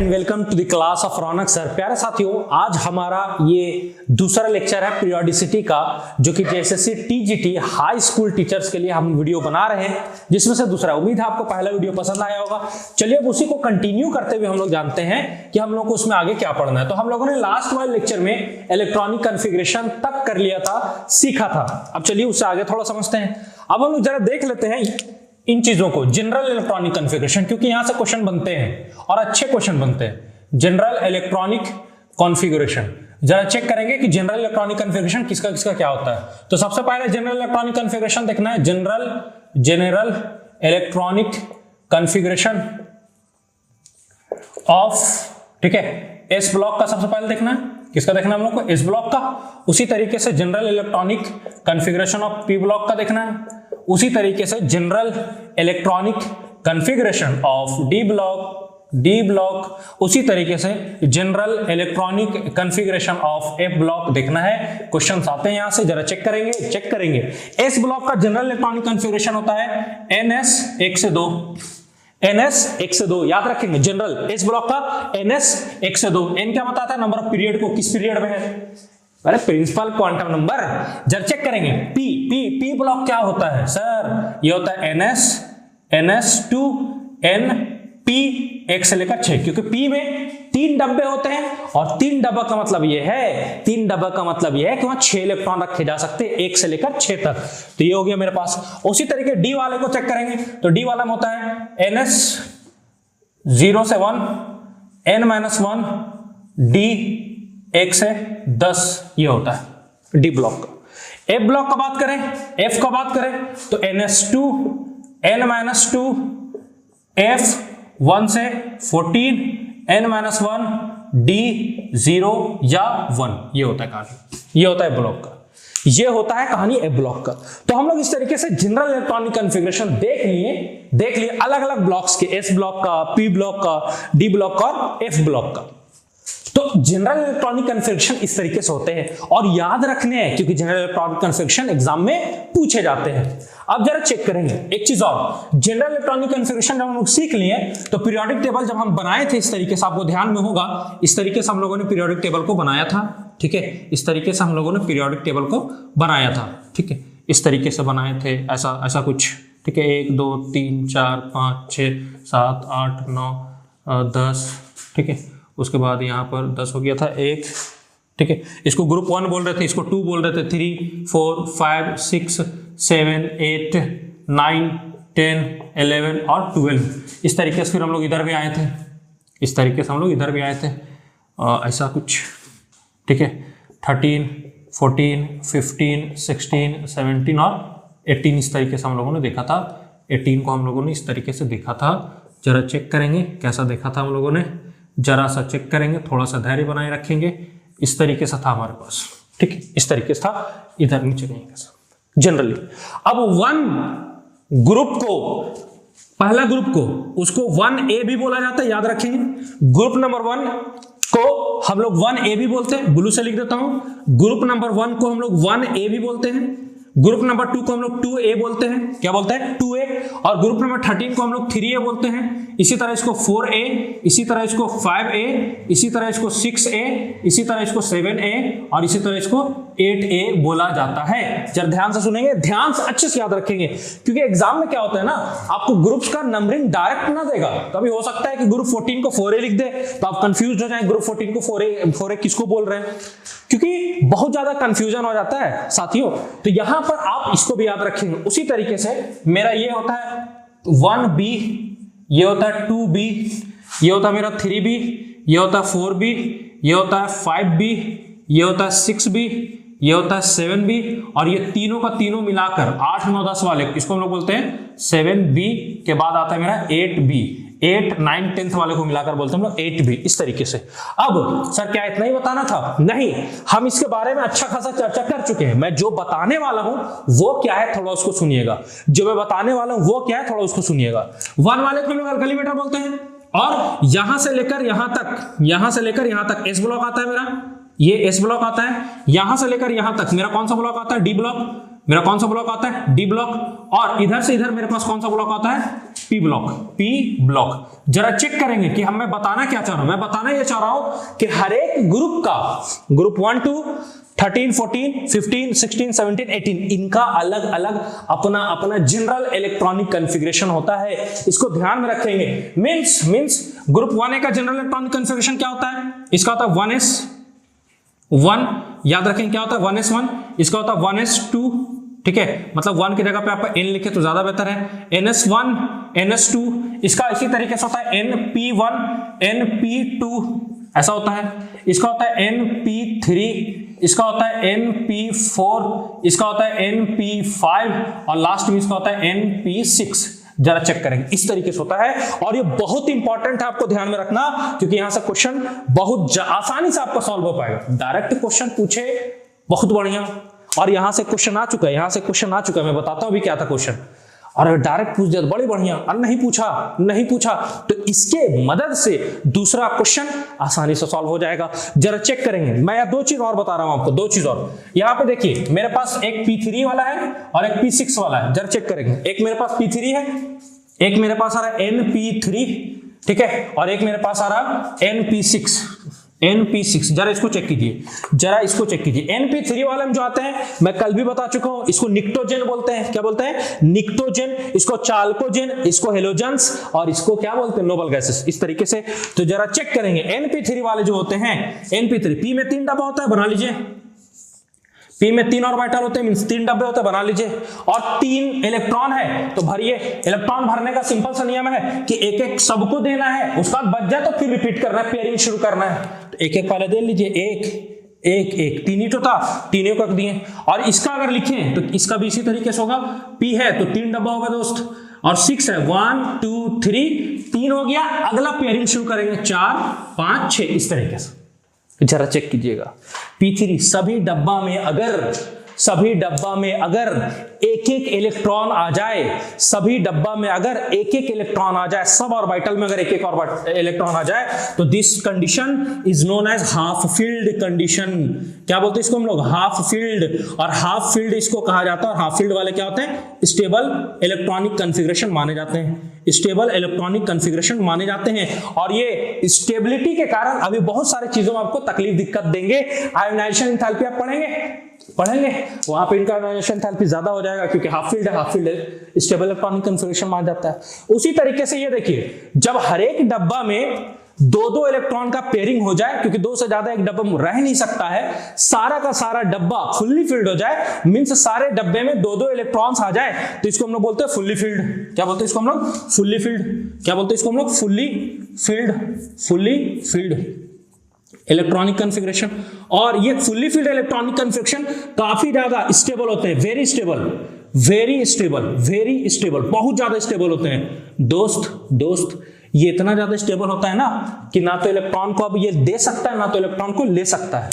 And welcome to the class of Raunak sir. प्यारे साथियों, आज हमारा ये दूसरा लेक्चर है पीरियोडिसिटी का, जो कि JSSC TGT high school teachers के लिए हम वीडियो बना रहे हैं, जिसमें से दूसरा। उम्मीद है आपको पहला वीडियो पसंद आया होगा। चलिए अब उसी को कंटिन्यू करते हुए हम लोग जानते हैं कि हम लोग को उसमें आगे क्या पढ़ना है। तो हम लोगों ने लास्ट वाले लेक्चर में इलेक्ट्रॉनिक कॉन्फ़िगरेशन तक कर लिया था, सीखा था। अब चलिए उससे आगे थोड़ा समझते हैं। अब हम लोग जरा देख लेते हैं इन चीजों को, जनरल इलेक्ट्रॉनिक कॉन्फ़िगरेशन, क्योंकि यहां से क्वेश्चन बनते हैं और अच्छे क्वेश्चन बनते हैं। जनरल इलेक्ट्रॉनिक कॉन्फ़िगरेशन जरा चेक करेंगे कि जनरल इलेक्ट्रॉनिक कॉन्फ़िगरेशन किसका किसका क्या होता है। तो सबसे पहले जनरल इलेक्ट्रॉनिक कॉन्फ़िगरेशन देखना है, जनरल इलेक्ट्रॉनिक कॉन्फ़िगरेशन ऑफ, ठीक है, एस ब्लॉक का सबसे पहले देखना है। किसका देखना है हम लोग को? एस ब्लॉक का। उसी तरीके से general electronic configuration of P block का देखना है। उसी तरीके से general electronic configuration of D block, उसी तरीके से general electronic configuration of F block देखना है। क्वेश्चंस आते हैं यहां से, जरा चेक करेंगे। एस ब्लॉक का जनरल इलेक्ट्रॉनिक कॉन्फ़िगरेशन होता है NS 1 से 2, NS 1 से 2 याद रखेंगे। जनरल एस ब्लॉक का NS 1 से 2। n क्या बताता है? नंबर ऑफ पीरियड को, किस पीरियड में है? अरे प्रिंसिपल क्वांटम नंबर। जरा चेक करेंगे। पी ब्लॉक क्या होता है सर? ये होता है NS 2 NP 1 से लेकर 6, क्योंकि P में 3 डब्बे होते हैं और 3 डब्बा का मतलब ये है, कि वहां 6 इलेक्ट्रॉन रखे जा सकते हैं 1 से लेकर 6 तक। तो ये हो गया मेरे पास। उसी तरीके डी वाले को चेक करेंगे तो डी वाला में होता है NS 0 से 1 N-1 D 1 से 10, ये होता है डी ब्लॉक का। एफ ब्लॉक का बात करें, तो NS2 N-2 F 1 से 14 N-1 D 0 या 1, ये होता है कहानी, ये होता है ब्लॉक का, ये होता है कहानी एफ ब्लॉक का। तो हम लोग इस तरीके से जनरल इलेक्ट्रॉनिक कॉन्फ़िगरेशन देख लिए अलग अलग ब्लॉक्स के, एस ब्लॉक का, पी ब्लॉक का, डी ब्लॉक का और एफ ब्लॉक का। तो जनरल इलेक्ट्रॉनिक कॉन्फ़िगरेशन इस तरीके से होते हैं और याद रखने हैं, क्योंकि जनरल इलेक्ट्रॉनिक कॉन्फ़िगरेशन एग्जाम में पूछे जाते हैं। अब जरा चेक करेंगे एक चीज और, जनरल इलेक्ट्रॉनिक कॉन्फ़िगरेशन जब हम लोग सीख लिए तो पीरियोडिक टेबल जब हम बनाए थे, इस तरीके से आपको ध्यान में होगा, इस तरीके से हम लोगों ने पीरियोडिक टेबल को बनाया था, ठीक है। इस तरीके से हम लोगों ने पीरियोडिक टेबल को बनाया था, ठीक है। इस तरीके से बनाए थे, ऐसा कुछ, ठीक है। 1 2 3 4 5 6 7 8 9 10, ठीक है। उसके बाद यहाँ पर 10 हो गया था 1, ठीक है। इसको ग्रुप 1 बोल रहे थे, इसको 2 बोल रहे थे, 3 4 5 6 7 8 9 10 11 और 12। इस तरीके से फिर हम लोग इधर भी आए थे, ऐसा कुछ, ठीक है। 13 14 15 16 17 और 18 इस तरीके से हम लोगों ने देखा था। 18 को हम लोगों ने इस तरीके से देखा था। जरा चेक करेंगे कैसा देखा था हम लोगों ने, जरा सा चेक करेंगे, थोड़ा सा धैर्य बनाए रखेंगे। इस तरीके से था हमारे पास, ठीक है। इस तरीके से था, इधर नीचे नहीं कैसा जनरली। अब वन ग्रुप को, पहला ग्रुप को, उसको 1A भी बोला जाता है, याद रखेंगे। ग्रुप नंबर 1 को हम लोग 1A भी बोलते हैं, ब्लू से लिख देता हूं। ग्रुप नंबर 1 को हम लोग 1A भी बोलते हैं। ग्रुप नंबर 2 को हम लोग 2A बोलते हैं, क्या बोलते हैं? 2A। और ग्रुप नंबर 13 को हम लोग 3A बोलते हैं। इसी तरह इसको 4A, इसी तरह इसको 5A, इसी तरह इसको 6A, इसी तरह इसको 7A और इसी तरह इसको 8A बोला जाता है। जरा ध्यान से सुनेंगे, ध्यान से अच्छे से याद रखेंगे, क्योंकि एग्जाम में क्या होता है ना, आपको ग्रुप्स का नंबरिंग डायरेक्ट ना देगा। कभी हो सकता है कि ग्रुप 14 को 4A लिख दे तो आप कंफ्यूज हो जाए, ग्रुप 14 को 4A किसको बोल रहे हैं, क्योंकि बहुत ज्यादा कंफ्यूजन हो जाता है साथियों। तो यहां पर आप इसको भी याद रखेंगे। उसी तरीके से मेरा ये होता है 1B, ये होता है 2B, ये होता है मेरा 3B, ये होता है 4B, ये होता है 5B, ये होता है 6B, ये होता है 7B और ये तीनों का तीनों मिलाकर 8 9 10 वाले, इसको हम लोग बोलते हैं 7B। के बाद आता है मेरा 8B, 8 9 10th वाले को मिलाकर बोलते हैं हम लोग 8B। इस तरीके से। अब सर क्या इतना ही बताना था? नहीं, हम इसके बारे में अच्छा खासा चर्चा कर चुके हैं। मैं जो बताने वाला हूं वो क्या है, थोड़ा उसको सुनिएगा। 1 वाले को हम लोग अल्कली मेटल बोलते हैं और यहां से लेकर यहां तक एस ब्लॉक आता है मेरा, ये एस ब्लॉक आता है। यहां से लेकर यहां तक मेरा कौन सा ब्लॉक आता है? D block. मेरा कौन सा ब्लॉक आता है? D block. और इधर से इधर मेरे पास कौन सा ब्लॉक आता है? P block, P block. जरा चेक करेंगे कि मैं बताना क्या चाह रहा हूं। मैं बताना ये चाह रहा हूं कि हर एक ग्रुप का, ग्रुप 1 2 13 14 15 16 17 18, इनका अलग अलग अपना अपना जनरल इलेक्ट्रॉनिक कॉन्फ़िगरेशन होता है। इसको ध्यान में रखेंगे। मींस ग्रुप 1A का जनरल इलेक्ट्रॉनिक कॉन्फ़िगरेशन क्या होता है? इसका होता है 1s1, याद रखें क्या होता है 1s1, इसका होता है 1s2, ठीक है, मतलब 1 की जगह पे आप n लिखे तो ज्यादा बेहतर है। ns1 ns2, इसका इसी तरीके से होता है np1 np2, ऐसा होता है। इसका होता है np3, इसका होता है np4, इसका होता है np5 और लास्ट में इसका होता है np6। जरा चेक करेंगे, इस तरीके से होता है। और ये बहुत इंपॉर्टेंट है, आपको ध्यान में रखना, क्योंकि यहां से क्वेश्चन बहुत आसानी से आपका सॉल्व हो पाएगा। डायरेक्ट क्वेश्चन पूछे, बहुत बढ़िया। और यहां से क्वेश्चन आ चुका है, यहां से क्वेश्चन आ चुका है, मैं बताता हूं अभी क्या था क्वेश्चन। और अगर डायरेक्ट पूछ दिया तो बड़ी बढ़िया, और नहीं पूछा तो इसके मदद से दूसरा क्वेश्चन आसानी से सॉल्व हो जाएगा। जरा चेक करेंगे। मैं यहाँ 2 चीज और बता रहा हूं आपको, 2 चीज और। यहाँ पे देखिए मेरे पास एक P3 वाला है और एक P6 वाला है। जरा चेक करेंगे, एक मेरे पास P3 है, एक मेरे पास आ रहा है NP3, ठीक है, और एक मेरे पास आ रहा है NP6। जरा इसको चेक कीजिए, NP3 वाले में जो आते हैं, मैं कल भी बता चुका हूं, इसको निक्टोजेन बोलते हैं। क्या बोलते हैं? निक्टोजेन। इसको चाल्कोजेन, इसको हेलोजेंस, और इसको क्या बोलते हैं? Noble gases. इस तरीके से। तो जरा चेक करेंगे, NP3 वाले जो होते हैं, NP3, P में 3 डब्बा होता है, बना लीजिए। P में 3 ऑर्बिटल होते हैं, मींस 3 डब्बे होते हैं, बना लीजिए। और 3 इलेक्ट्रॉन है तो भरिए। इलेक्ट्रॉन भरने का सिंपल सा नियम है कि एक एक सबको देना है, उसका बच जाए तो फिर रिपीट करना है, पेयरिंग शुरू करना है। तो एक एक पहले दे लीजिए, एक 3 ही तो था, तीनों को दिए। और इसका अगर लिखें तो इसका भी इसी तरीके से होगा। P है तो 3 डब्बा होगा दोस्त, और 6 है 1 2 3, 3 हो गया। अगला पेयरिंग शुरू करेंगे 4 5 6, इस तरीके से। जरा चेक कीजिएगा, P3 सभी डब्बा में अगर एक एक इलेक्ट्रॉन आ जाए, सब ऑर्बिटल में अगर एक एक इलेक्ट्रॉन आ जाए, तो this condition is known as half filled condition. क्या बोलते हैं इसको हम लोग? Half filled. और हाफ फील्ड इसको कहा जाता है। और हाफ फील्ड वाले क्या होते हैं? स्टेबल इलेक्ट्रॉनिक कॉन्फ़िगरेशन माने जाते हैं। और ये स्टेबिलिटी के कारण अभी बहुत सारी चीजों में आपको तकलीफ दिक्कत देंगे। आयोनाइजेशन एंथैल्पी आप पढ़ेंगे, वहां पे इनका आयोनाइजेशन एंथैल्पी ज्यादा हो जाएगा, क्योंकि half field stable electronic configuration माना जाता है। उसी तरीके से ये देखिए, जब हर एक डब्बा में 2-2 इलेक्ट्रॉन का पेयरिंग हो जाए, क्योंकि 2 से ज्यादा एक डब्बा में रह नहीं सकता है, सारा का सारा डब्बा फुल्ली फिल्ड हो जाए, मींस सारे डब्बे में 2-2 इलेक्ट्रॉन्स आ जाए, तो इसको हम लोग बोलते हैं फुल्ली फिल्ड। क्या बोलते हैं इसको हम लोग? Fully filled electronic configuration. और ये फुल्ली फिल्ड इलेक्ट्रॉनिक कॉन्फ़िगरेशन काफी ज्यादा स्टेबल होते हैं, वेरी स्टेबल, बहुत ज्यादा स्टेबल होते हैं दोस्त। ये इतना ज्यादा स्टेबल होता है ना कि ना तो इलेक्ट्रॉन को अब ये दे सकता है, ना तो इलेक्ट्रॉन को ले सकता है।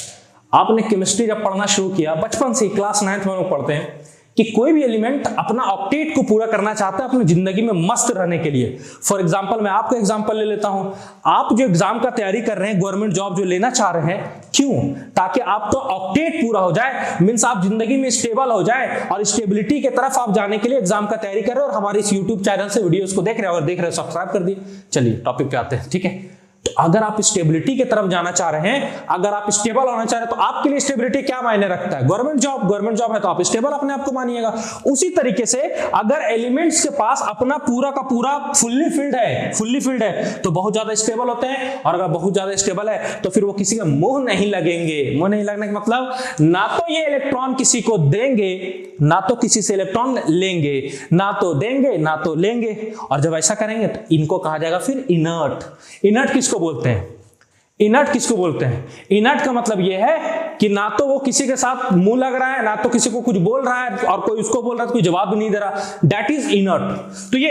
आपने केमिस्ट्री जब पढ़ना शुरू किया, बचपन से ही क्लास 9th में लोग पढ़ते हैं कि कोई भी एलिमेंट अपना ऑक्टेट को पूरा करना चाहता है अपनी जिंदगी में मस्त रहने के लिए। फॉर एग्जांपल, मैं आपका एग्जांपल ले लेता हूं। आप जो एग्जाम का तैयारी कर रहे हैं, गवर्नमेंट जॉब जो लेना चाह रहे हैं, क्यों? ताकि आपका ऑक्टेट पूरा हो जाए, मींस आप जिंदगी में स्टेबल हो जाए, और स्टेबिलिटी की तरफ आप जाने के लिए एग्जाम का तैयारी कर रहे हैं। और हमारे इस यूट्यूब चैनल से वीडियोस को देख रहे हैं, सब्सक्राइब कर दिए। चलिए टॉपिक पे आते हैं, ठीक है। तो अगर आप स्टेबिलिटी की तरफ जाना चाह रहे हैं, अगर आप स्टेबल होना चाह रहे हैं, तो आपके लिए स्टेबिलिटी क्या मायने रखता है? गवर्नमेंट जॉब है तो आप स्टेबल अपने आप को मानिएगा। उसी तरीके से अगर एलिमेंट्स के पास अपना पूरा का पूरा फुल्ली फिल्ड है तो बहुत ज्यादा स्टेबल होते हैं। और अगर बहुत ज्यादा स्टेबल है तो फिर वो किसी का मुंह नहीं लगेंगे। मुंह नहीं लगने का मतलब, ना तो ये इलेक्ट्रॉन किसी को देंगे, ना तो किसी से इलेक्ट्रॉन लेंगे, ना तो देंगे ना तो लेंगे। और जब ऐसा करेंगे तो इनको कहा जाएगा फिर इनर्ट किसको बोलते हैं? इनर्ट का मतलब यह है कि ना तो वो किसी के साथ मुंह लग रहा है, ना तो किसी को कुछ बोल रहा है, और कोई उसको बोल रहा है तो कोई जवाब भी नहीं दे रहा। That is inert. तो ये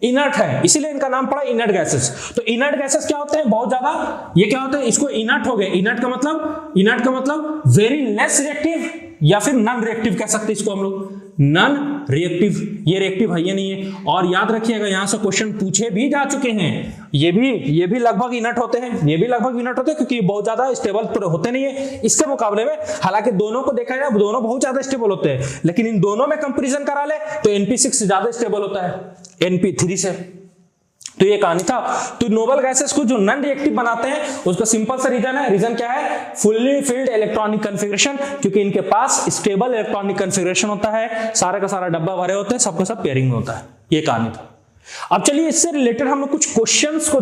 इनर्ट है, इसीलिए इनका नाम पड़ा इनर्ट गैसेस। तो इनर्ट गैसेस क्या होते हैं? बहुत ज्यादा, ये क्या होते हैं? इसको इनर्ट हो गए। इनर्ट का मतलब वेरी लेस रिएक्टिव, या फिर नॉन रिएक्टिव कह सकते हैं इसको हम लोग। नॉन रिएक्टिव, ये रिएक्टिव है ये नहीं है। और याद रखिएगा यहां से क्वेश्चन पूछे भी जा चुके हैं, ये भी लगभग इनर्ट होते हैं, ये भी लगभग इनर्ट होते हैं क्योंकि बहुत ज्यादा स्टेबल तो होते नहीं है इसके मुकाबले में। हालांकि दोनों को देखा जाए दोनों बहुत ज्यादा स्टेबल होते हैं, लेकिन इन दोनों में कंपैरिजन करा ले तो NP6 ज्यादा स्टेबल होता है NP3 से। तो ये कहानी था। तो नोबल गैसेस को जो नॉन रिएक्टिव बनाते हैं उसका सिंपल सा रीजन है, रीजन क्या है? फुल्ली फिल्ड इलेक्ट्रॉनिक कॉन्फ़िगरेशन, क्योंकि इनके पास स्टेबल इलेक्ट्रॉनिक कॉन्फ़िगरेशन होता है, सारे का सारा डब्बा भरे होते हैं, सबका सब पेयरिंग में होता है। ये कहानी था। अब चलिए इससे रिलेटेड हम लोग कुछ क्वेश्चंस को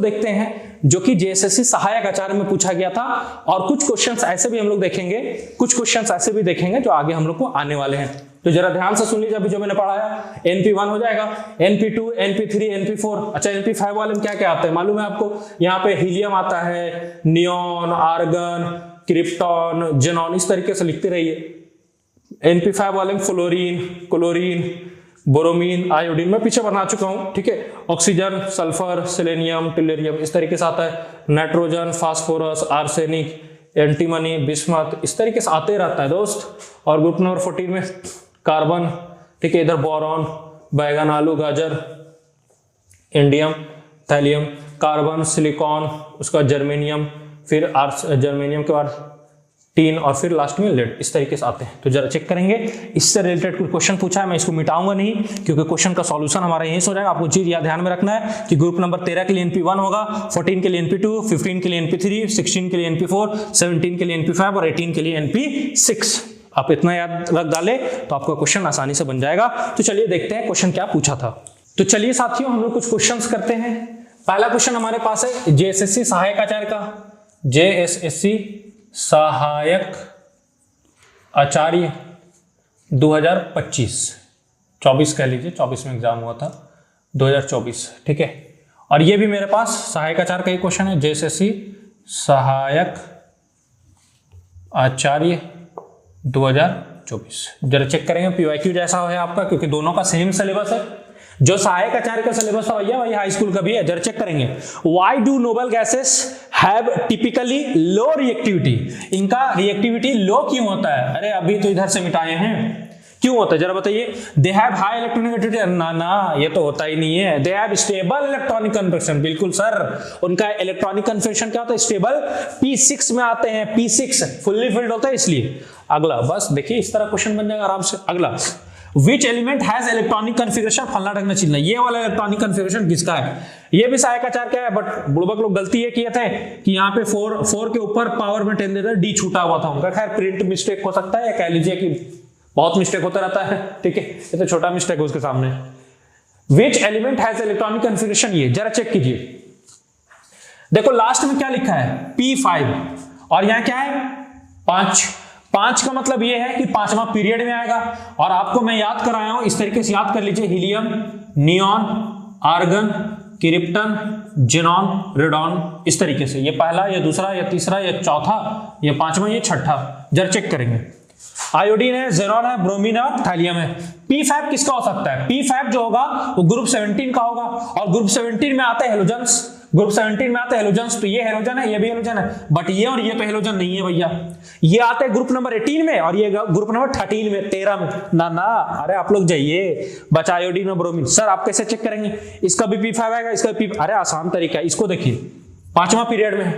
देखते हैं जो कि जेएसएससी सहायक आचार्य में पूछा गया था, और कुछ क्वेश्चंस ऐसे भी हम लोग देखेंगे, जो आगे हम लोग को आने वाले हैं। तो जरा ध्यान से सुन लीजिए अभी जो मैंने पढ़ाया। NP1 हो जाएगा, NP2, NP3, NP4। अच्छा NP5 वाले में क्या क्या आता है मालूम है आपको? यहाँ पे हीलियम आता है, नियॉन, आर्गन, क्रिप्टॉन, जेनॉन, इस तरीके से लिखते रहिए। NP5 वाले में फ्लोरीन, क्लोरीन, बोरोमीन, आयोडीन, मैं पीछे बना चुका हूं, ठीक है। ऑक्सीजन, सल्फर, सेलेनियम, टिलेरियम, इस तरीके से आता है। Nitrogen, phosphorus, arsenic, antimony, bismuth, इस तरीके से आते रहता है दोस्त। और ग्रुप नंबर 14 में कार्बन, ठीक है, इधर बोरॉन, बैगन, आलू, गाजर, इंडियम, थैलियम, कार्बन, सिलिकॉन, उसका जर्मेनियम, फिर जर्मेनियम के बाद टीन, और फिर लास्ट में लेड, इस तरीके से आते हैं। तो जरा चेक करेंगे, इससे रिलेटेड कोई क्वेश्चन पूछा है, मैं इसको मिटाऊंगा नहीं क्योंकि क्वेश्चन का सॉल्यूशन हमारा यहीं से हो जाएगा। आपको चीज याद ध्यान में रखना है कि ग्रुप नंबर 13 के लिए NP1 होगा, 14 के लिए NP2, 15 के लिए NP3, 16 के लिए NP4, 17 के लिए NP5 और 18 के लिए NP6। आप इतना याद रख डाले तो आपका क्वेश्चन आसानी से बन जाएगा। तो चलिए देखते हैं क्वेश्चन क्या पूछा था। तो चलिए साथियों हम लोग कुछ क्वेश्चंस करते हैं। पहला क्वेश्चन हमारे पास है जेएसएससी सहायक आचार्य का, जेएसएससी सहायक आचार्य 2025, 24 कह लीजिए, 24 में एग्जाम हुआ था, 2024, ठीक है। और ये भी मेरे पास सहायक आचार्य का ही क्वेश्चन है, जेएसएससी सहायक आचार्य 2024। जरा चेक करेंगे पीवाईक्यू जैसा है आपका, क्योंकि दोनों का सेम सिलेबस है। जो सहायक आचार्य का सिलेबस था भैया वही हाई स्कूल का भी है। जरा चेक करेंगे, why do noble gases have typically low reactivity? इनका रिएक्टिविटी लो क्यों होता है? अरे अभी तो इधर से मिटाए हैं, क्यों होता है जरा बताइए। दे हैव हाई इलेक्ट्रॉनिक, ना ये तो होता ही नहीं है। They have stable electronic configuration, बिल्कुल सर, उनका इलेक्ट्रॉनिक कन्फिगरेशन क्या होता है? स्टेबल। P6 में आते हैं, P6 फुल्ली फिल्ड होता है इसलिए। अगला बस देखिए इस तरह क्वेश्चन बन जाएगा आराम से। अगला, Which element has electronic configuration? फलना ढंगना चिल्ला, ये वाला इलेक्ट्रॉनिक कन्फिगरेशन किसका है? ये भी सहायक आचार्य का है, बट बुड़बक लोग गलती ये किए थे कि यहाँ पे 4 के ऊपर पावर में 10 देते, D छूटा हुआ था उनका। खैर प्रिंट मिस्टेक हो सकता है, या कह लीजिए कि बहुत मिस्टेक होता रहता है, ठीक है, ये तो छोटा मिस्टेक है उसके सामने। Which element has electronic configuration? ये जरा चेक कीजिए, देखो लास्ट में क्या लिखा है? P5, और यहाँ क्या है? 5 का मतलब ये है कि 5वां पीरियड में आएगा। और आपको मैं याद कराया हूं, इस तरीके से याद कर लीजिए, helium, neon, argon, krypton, xenon, radon, इस तरीके से। ये पहला, ये दूसरा, ये तीसरा, ये चौथा, ये 5वां, ये 6ठा। जरा चेक करेंगे, आयोडीन है, जेनॉन है, ब्रोमीन है, थैलियम है। P5 किसका हो सकता है? P5 जो होगा वो ग्रुप 17 का होगा, और ग्रुप 17 में आते हैं हेलोजन्स। ग्रुप 17 में आते हैं हेलोजन्स, तो ये हेलोजन है, ये भी हेलोजन है, बट ये और ये तो हेलोजन नहीं है भैया। ये आते हैं ग्रुप नंबर 18 में, और ये ग्रुप नंबर 13 में, 13 में। ना अरे आप लोग जाइए, बचा आयोडीन और ब्रोमीन। सर आप कैसे चेक करेंगे? इसका भी P5 आएगा, इसका भी अरे आसान तरीका है, इसको देखिए, 5वां पीरियड में है,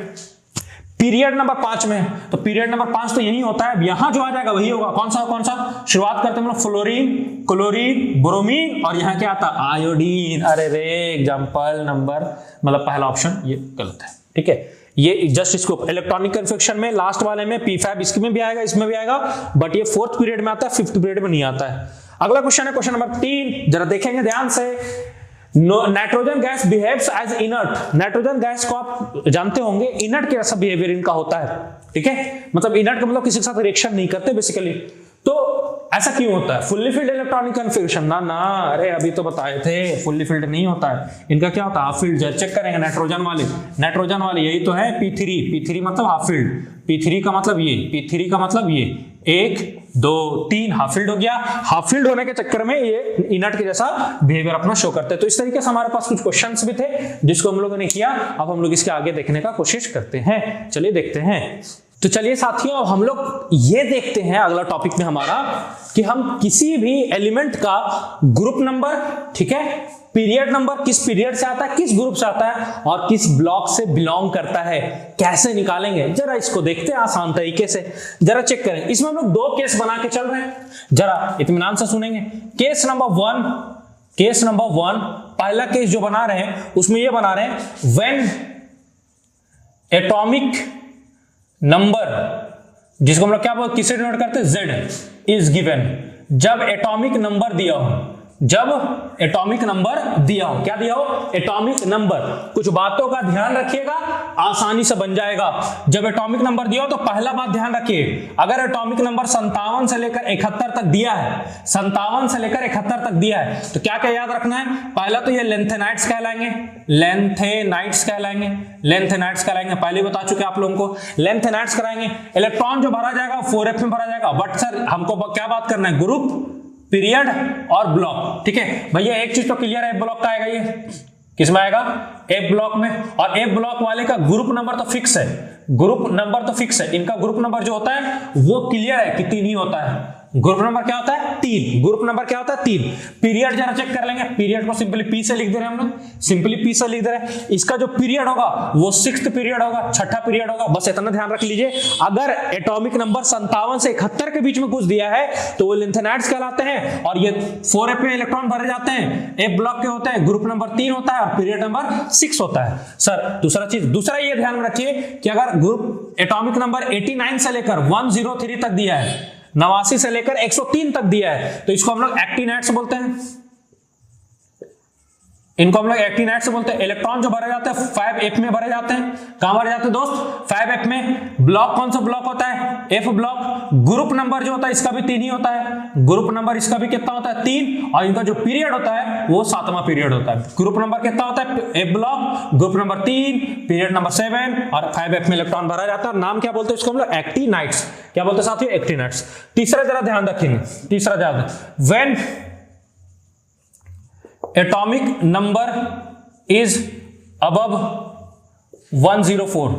पीरियड नंबर 5 में, तो पीरियड नंबर 5 तो यही होता है, यहां जो आ जाएगा वही होगा। कौन सा? शुरुआत करते हैं हम लोग फ्लोरीन, क्लोरीन, ब्रोमीन, और यहां क्या आता? आयोडीन। अरे रे एग्जांपल नंबर, मतलब पहला ऑप्शन ये गलत है, ठीक है। ये जस्ट इसको इलेक्ट्रॉनिक कन्फिगरेशन में लास्ट वाले में P5 इसमें भी आएगा, इसमें भी आएगा, बट ये 4th पीरियड में आता है, 5th पीरियड में नहीं आता है। अगला क्वेश्चन है क्वेश्चन नंबर 3, जरा देखेंगे ध्यान से। Nitrogen gas behaves as inert. Nitrogen gas को आप जानते होंगे, इनर्ट के जैसा बिहेवियर इनका होता है, ठीक है। मतलब इनर्ट का मतलब किसी के साथ रिएक्शन नहीं करते बेसिकली। तो ऐसा क्यों होता है? फुल्ली फिल्ड इलेक्ट्रॉनिक कन्फिगरेशन, ना अरे अभी तो बताए थे, फुल्ली फिल्ड नहीं होता है इनका। क्या होता है? Half field. चेक करेंगे नाइट्रोजन वाले यही तो है, P3 मतलब हाफ फील्ड। P3 का मतलब ये, P3 का मतलब ये, 1 2 3 हाफ फील्ड हो गया। हाफ फील्ड होने के चक्कर में ये इनर्ट के जैसा बिहेवियर अपना शो करते हैं। तो इस तरीके से हमारे पास कुछ क्वेश्चंस भी थे जिसको हम लोगों ने किया। अब हम लोग इसके आगे देखने का कोशिश करते हैं, चलिए देखते हैं। तो चलिए साथियों, अब हम लोग ये देखते हैं अगला टॉपिक में हमारा कि हम किसी भी एलिमेंट का ग्रुप नंबर, ठीक है, पीरियड नंबर, किस पीरियड से आता है, किस ग्रुप से आता है और किस ब्लॉक से बिलोंग करता है, कैसे निकालेंगे, जरा इसको देखते हैं आसान तरीके से। जरा चेक करें, इसमें हम लोग 2 केस बना के चल रहे हैं, जरा इत्मीनान से सुनेंगे। केस नंबर 1, पहला केस जो बना रहे हैं उसमें ये बना रहे हैं व्हेन एटॉमिक नंबर, जिसको हम लोग क्या बोलते, किससे डिनोट करते हैं, Z इज गिवन। जब एटॉमिक नंबर दिया हो, जब एटॉमिक नंबर दिया हो, क्या दिया हो, एटॉमिक नंबर। कुछ बातों का ध्यान रखिएगा, आसानी से बन जाएगा। जब एटॉमिक नंबर दिया हो तो पहला बात ध्यान रखिए, अगर एटॉमिक नंबर 57 से लेकर 71 तक दिया है, 57 से लेकर 71 तक दिया है, तो क्या क्या याद रखना है, पहला तो ये लेंथेनाइड्स कहलाएंगे, लेंथेनाइड्स कहलाएंगे, लेंथेनाइड्स कहलाएंगे, पहले बता चुके आप लोगों को, लेंथेनाइड्स कराएंगे। इलेक्ट्रॉन जो भरा जाएगा 4f में भरा जाएगा, बट सर हमको क्या बात करना है, ग्रुप, पीरियड और ब्लॉक, ठीक है भैया। एक चीज तो क्लियर है, ब्लॉक का आएगा, ये किसमें आएगा, एफ ब्लॉक में। और एफ ब्लॉक वाले का ग्रुप नंबर तो फिक्स है, ग्रुप नंबर तो फिक्स है, इनका ग्रुप नंबर जो होता है वो क्लियर है कि 3 ही होता है। ग्रुप नंबर क्या होता है, 3। ग्रुप नंबर क्या होता है, 3। पीरियड जरा चेक कर लेंगे, पीरियड को सिंपली पी से लिख दे रहे हैं हम लोग, सिंपली पी से लिख दे रहे हैं। इसका जो पीरियड होगा वो 6th पीरियड होगा, छठा पीरियड होगा, बस इतना ध्यान रख लीजिए। अगर एटॉमिक नंबर 57 से 71 के बीच में कुछ दिया है तो वो लिंथेनाइड्स कहलाते हैं, और ये 4f में इलेक्ट्रॉन भरे जाते हैं, एफ ब्लॉक के होते हैं, ग्रुप नंबर 3 होता है और पीरियड नंबर 6 होता है। सर दूसरा ये ध्यान में रखिए कि अगर ग्रुप एटॉमिक नंबर 89 से लेकर 103 तक दिया है, 89 से लेकर 103 तक दिया है, तो इसको हम लोग एक्टिनाइड्स बोलते हैं, इनको हम लोग एक्टिनाइड्स बोलते हैं। इलेक्ट्रॉन जो भरे जाते हैं 5f में भरे जाते हैं, कहां भरे जाते हैं दोस्त, 5f में। ब्लॉक कौन सा ब्लॉक होता है, f ब्लॉक। ग्रुप नंबर जो होता है इसका भी 3 ही होता है, ग्रुप नंबर इसका भी कितना होता है, 3, और इनका जो पीरियड होता है वो 7वां पीरियड होता है। ग्रुप नंबर कितना होता है, f block, group number 3, period number 7 और 5f में इलेक्ट्रॉन भरा जाता है, और नाम क्या बोलते हैं इसको हम लोग, एक्टिनाइड्स। क्या बोलते हैं साथियों, एक्टिनाइड्स। तीसरा जरा ध्यान रखेंगे, तीसरा ध्यान, when atomic number is above 104,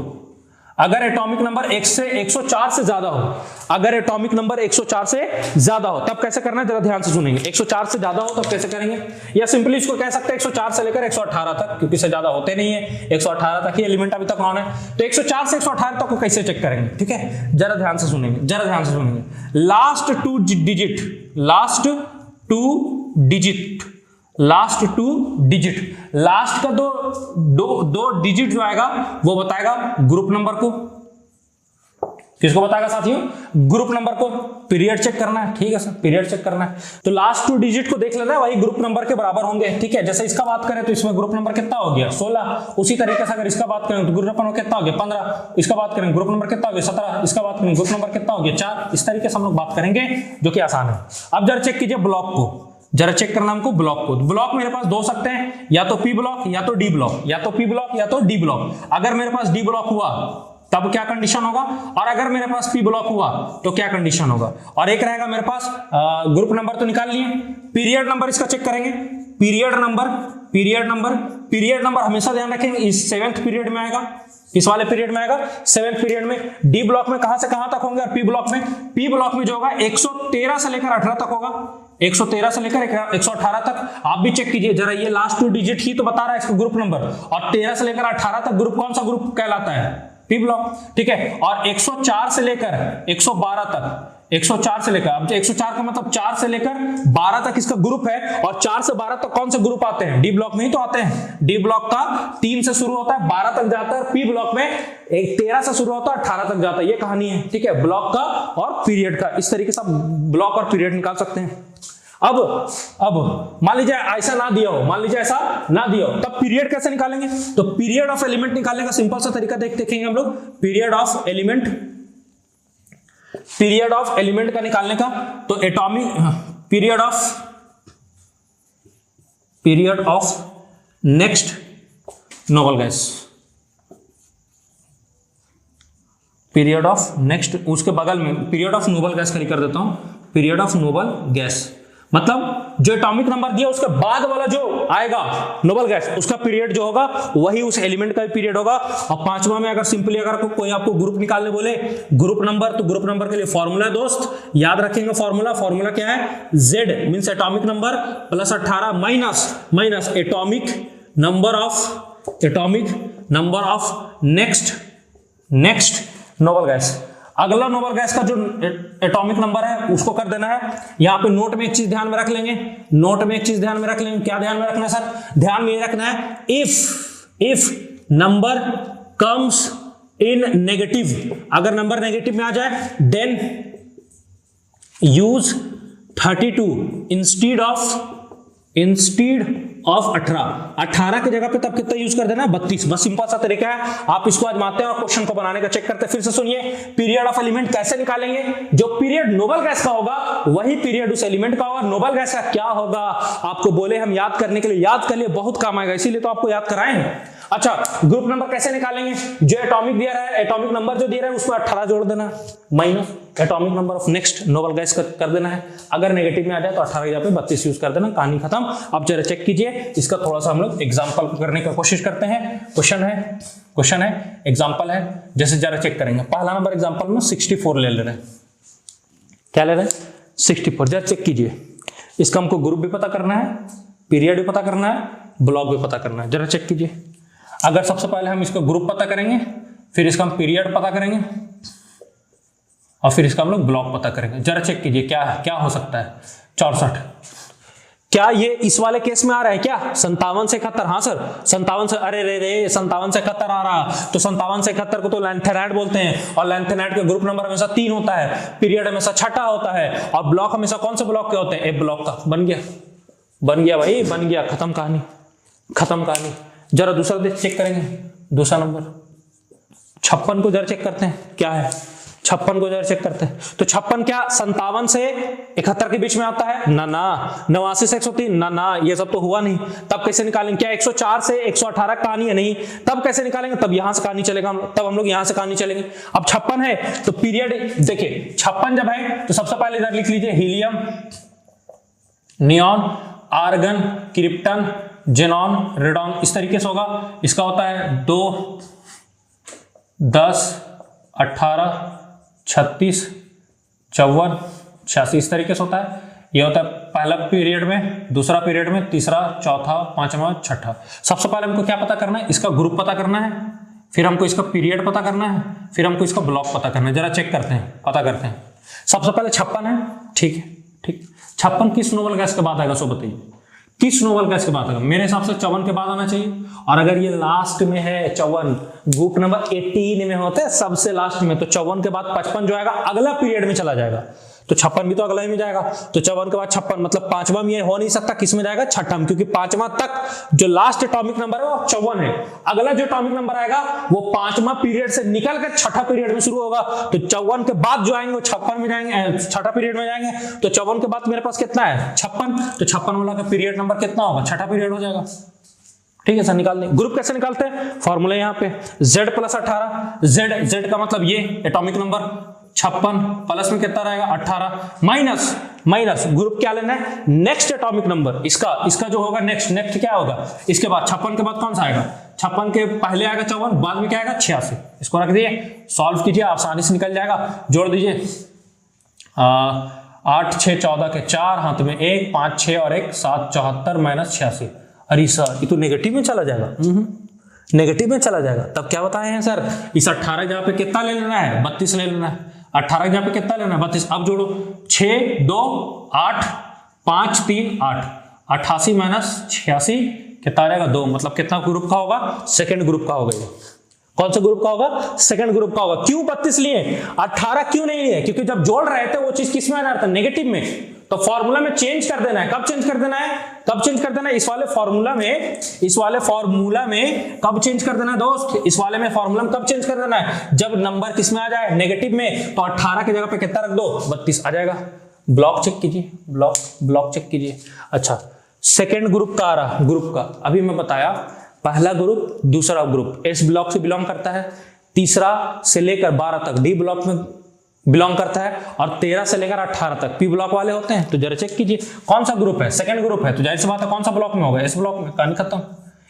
अगर एटॉमिक नंबर 104 से ज्यादा हो, अगर एटॉमिक नंबर 104 से ज्यादा हो तब कैसे करना है, जरा ध्यान से सुनेंगे। 104 से ज्यादा हो तब कैसे करेंगे, या सिंपली इसको कह सकते हैं 104 से लेकर 118 तक, क्योंकि से ज्यादा होते नहीं है, 118 तक ही एलिमेंट अभी तक ऑन है, तो 104 से 118 तक को कैसे चेक करेंगे, ठीक है, जरा ध्यान से सुनेंगे, जरा ध्यान से सुनेंगे। लास्ट टू डिजिट, लास्ट का दो डिजिट जो आएगा वो बताएगा ग्रुप नंबर को, किसको बताएगा साथियों, ग्रुप नंबर को। पीरियड चेक करना है, ठीक है सर, पीरियड चेक करना है, तो लास्ट 2 डिजिट को देख लेना है, वही ग्रुप नंबर के बराबर होंगे, ठीक है। जैसे इसका बात करें तो इसमें ग्रुप नंबर कितना हो गया, 16। उसी तरीके से अगर इसका बात करें तो ग्रुप नंबर कितना हो गया, 15। इसका बात करें ग्रुप नंबर कितना हो गया, 17। इसका बात करें ग्रुप नंबर कितना हो गया, 4। इस तरीके से हम लोग बात करेंगे, जो कि आसान है। अब जरा चेक कीजिए ब्लॉक को, जरा चेक करना हमको ब्लॉक को। ब्लॉक मेरे पास 2 सकते हैं, या तो पी ब्लॉक या तो डी ब्लॉक, या तो पी ब्लॉक या तो डी ब्लॉक। अगर मेरे पास डी ब्लॉक हुआ तब क्या कंडीशन होगा, और अगर मेरे पास पी ब्लॉक हुआ तो क्या कंडीशन होगा। और एक रहेगा मेरे पास ग्रुप नंबर तो निकाल लिए, पीरियड नंबर इसका चेक करेंगे। पीरियड नंबर हमेशा ध्यान रखेंगे इस 7th पीरियड में आएगा, किस वाले पीरियड में आएगा, 7th पीरियड में। डी ब्लॉक में कहां से कहां तक होंगे, और पी ब्लॉक में जो होगा 113 से लेकर 18 तक होगा, 113 से लेकर 118 तक। आप भी चेक कीजिए जरा, ये लास्ट 2 डिजिट ही तो बता रहा है इसका ग्रुप नंबर, और 13 से लेकर 18 तक ग्रुप कौन सा ग्रुप कहलाता है, पी ब्लॉक, ठीक है। और 104 से लेकर 112 तक, 104 से लेकर, अब 104 का मतलब 4 से लेकर 12 तक इसका ग्रुप है, और 4 से 12 तक कौन से ग्रुप आते हैं, डी ब्लॉक में ही तो आते हैं। डी ब्लॉक का 3 से शुरू होता है 12 तक जाता है, पी ब्लॉक में 13 से शुरू होता है 18 तक जाता है। ये कहानी है, ठीक है, ब्लॉक का और पीरियड का। इस तरीके से आप ब्लॉक और पीरियड निकाल सकते हैं। अब मान लीजिए ऐसा ना दिया हो, तब पीरियड कैसे निकालेंगे, तो पीरियड ऑफ एलिमेंट निकालने का सिंपल सा तरीका देखेंगे हम लोग। पीरियड ऑफ एलिमेंट का निकालने का, तो atomic period of next noble gas, period of next, उसके बगल में पीरियड ऑफ नोबल गैस खड़ी कर देता हूं, पीरियड ऑफ नोबल गैस। मतलब जो एटॉमिक नंबर दिया उसके बाद वाला जो आएगा नोबल गैस, उसका पीरियड जो होगा वही उस एलिमेंट का पीरियड होगा। और पांचवा में अगर सिंपली अगर कोई आपको ग्रुप निकालने बोले, ग्रुप नंबर, तो ग्रुप नंबर के लिए फॉर्मूला दोस्त याद रखेंगे। फॉर्मूला क्या है? Z means atomic number plus 18 minus atomic number of next noble gas. अगला नोबल गैस का जो एटॉमिक नंबर है उसको कर देना है। यहां पे नोट में एक चीज ध्यान में रख लेंगे, क्या ध्यान में रखना है सर? ध्यान में ये रखना है, if number comes in negative, अगर नंबर नेगेटिव में आ जाए देन यूज 32 इंस्टीड ऑफ 18 की जगह पे तब कितना यूज कर देना? 32। बस सिंपल सा तरीका है, आप इसको आजमाते हैं और क्वेश्चन को बनाने का चेक करते हैं। फिर से सुनिए, पीरियड ऑफ एलिमेंट कैसे निकालेंगे? जो पीरियड नोबल गैस का होगा वही पीरियड उस एलिमेंट का होगा। नोबल गैस का क्या होगा आपको बोले हम याद करने के लिए, याद कर लिए, बहुत काम आएगा, इसीलिए तो आपको याद कराए हैं। अच्छा, ग्रुप नंबर कैसे निकालेंगे? जो एटॉमिक दिया रहा है, एटॉमिक नंबर जो दिया रहा है उसको 18 जोड़ देना, minus atomic number of next noble gas कर देना है। अगर नेगेटिव में आ जाए तो 18 की जगह पे 32 यूज कर देना, कहानी खत्म। अब जरा चेक कीजिए, इसका थोड़ा सा हम लोग एग्जांपल करने की कोशिश करते हैं। क्वेश्चन है, एग्जांपल है, जैसे जरा चेक करेंगे। पहला नंबर एग्जांपल में 64 ले रहे हैं। क्या ले रहे हैं? 64। जरा चेक कीजिए, इसका हमको ग्रुप भी पता करना है, पीरियड भी पता करना है, ब्लॉक भी पता करना है। जरा चेक कीजिए, अगर सबसे पहले हम इसका ग्रुप पता करेंगे, फिर इसका हम पीरियड पता करेंगे और फिर इसका हम लोग ब्लॉक पता करेंगे। जरा चेक कीजिए क्या हो सकता है। 64, क्या ये इस वाले केस में आ रहा है क्या? 57 से 71। हाँ सर, 57 से, अरे रे 57 से 71 आ रहा, तो 57 से 71 को तो लेंथेनाइड बोलते हैं, और लेंथेनाइड के ग्रुप नंबर हमेशा 3 होता है, पीरियड हमेशा 6 होता है, और ब्लॉक हमेशा कौन से ब्लॉक के होते हैं? ए ब्लॉक का। बन गया भाई, बन गया, खत्म कहानी। जरा दूसरा चेक करेंगे, दूसरा नंबर 56 को जरा चेक करते हैं, क्या है? 56 को जरा चेक करते हैं, तो 56 क्या 57 से 71 के बीच में आता है? ना, 89 से 103, ना, ये सब तो हुआ नहीं। तब कैसे निकालेंगे? क्या 104 से 118 कहानी है? नहीं। तब कैसे निकालेंगे? तब यहां से कहानी चलेगा, तब हम लोग यहां से कहानी चलेंगे। अब 56 है तो पीरियड देखिए, 56 जब है तो सबसे पहले इधर लिख लीजिए helium, neon, argon, krypton, xenon, radon, इस तरीके से होगा। इसका होता है 2, 10, 18, 36, 54, 86, इस तरीके से होता है। ये होता है पहला पीरियड में, दूसरा पीरियड में, तीसरा, चौथा, पांचवा, छठा। सबसे पहले हमको क्या पता करना है? इसका ग्रुप पता करना है, फिर हमको इसका पीरियड पता करना है, फिर हमको इसका ब्लॉक पता करना है। जरा चेक करते हैं, पता करते हैं। सबसे पहले 56 है, ठीक है, ठीक। 56 किस नोबल गैस के बाद आएगा? सो बताइए, किस नोबल गैस के बाद आएगा? मेरे हिसाब से 54 के बाद आना चाहिए। और अगर ये लास्ट में है 54, ग्रुप नंबर 18 में होते हैं सबसे लास्ट में, तो 54 के बाद 55 जो आएगा अगला पीरियड में चला जाएगा, तो 56 भी तो अगला ही में जाएगा। तो 54 के बाद 56 मतलब पांचवा में ये हो नहीं सकता, किस में जाएगा? छठा में, क्योंकि पांचवा तक जो लास्ट एटॉमिक नंबर है वो 54 है। अगला जो एटॉमिक नंबर आएगा वो पांचवा पीरियड से निकल कर छठा पीरियड में शुरू होगा। तो 54 के बाद जो आएंगे वो 56 में जाएंगे, छठा पीरियड में जाएंगे। तो 54 के बाद मेरे पास कितना है? 56। तो 56 वाला का पीरियड नंबर कितना होगा? छठा पीरियड हो जाएगा। ठीक है सर, निकाल दें। ग्रुप कैसे निकालते हैं? फॉर्मूला यहाँ पे Z + 18, Z का मतलब ये एटॉमिक नंबर 56 प्लस में कितना रहेगा? 18 माइनस ग्रुप क्या लेना है? नेक्स्ट एटॉमिक नंबर, इसका जो होगा नेक्स्ट क्या होगा? इसके बाद 56 के बाद कौन सा आएगा? 56 के पहले आएगा 54, बाद में क्या आएगा? 86। इसको रख दिए, सॉल्व कीजिए, आसानी से निकल जाएगा। जोड़ दीजिए 8, 6, 14 के 4, हाथ में 1, 5, 6 और 1, 7, 74 माइनस 86। अरे सर ये तो नेगेटिव में चला जाएगा। नेगेटिव में चला जाएगा, तब क्या बताए हैं सर? इस 18 जगह पे कितना ले लेना है? 32 ले लेना है। 18 जगह पे कितना लेना है? 32। अब जोड़ो 6, 2, 8, 5, 3, 8, 88 माइनस 86 कितना आ जाएगा? 2। मतलब कितना ग्रुप का होगा? सेकंड ग्रुप का होगा। ये कौन सा ग्रुप का होगा? सेकंड ग्रुप का होगा। क्यों 32 लिए? 18 क्यों नहीं लिए? क्योंकि जब जोड़ रहे थे वो चीज किस में आ रहा था? नेगेटिव में। तो फॉर्मूला में चेंज कर देना है। कब चेंज कर देना है? कब चेंज कर देना है? इस वाले फॉर्मूला में कब चेंज कर देना है दोस्त? इस वाले में फॉर्मूला में कब चेंज कर देना है? जब नंबर किस में आ जाए? नेगेटिव में। तो 18 की जगह पे कितना रख दो? 32 आ जाएगा। ब्लॉक चेक कीजिए, ब्लॉक चेक कीजिए। अच्छा, सेकेंड ग्रुप का आ रहा, ग्रुप का अभी मैं बताया, पहला ग्रुप, दूसरा ग्रुप एस ब्लॉक से बिलोंग करता है, तीसरा से लेकर 12 तक डी ब्लॉक में बिलोंग करता है और 13 से लेकर 18 तक पी ब्लॉक वाले होते हैं। तो जरा चेक कीजिए कौन सा ग्रुप है, सेकंड ग्रुप है, तो जाहिर सी बात है कौन सा ब्लॉक में होगा, एस ब्लॉक में। कहानी खत्म।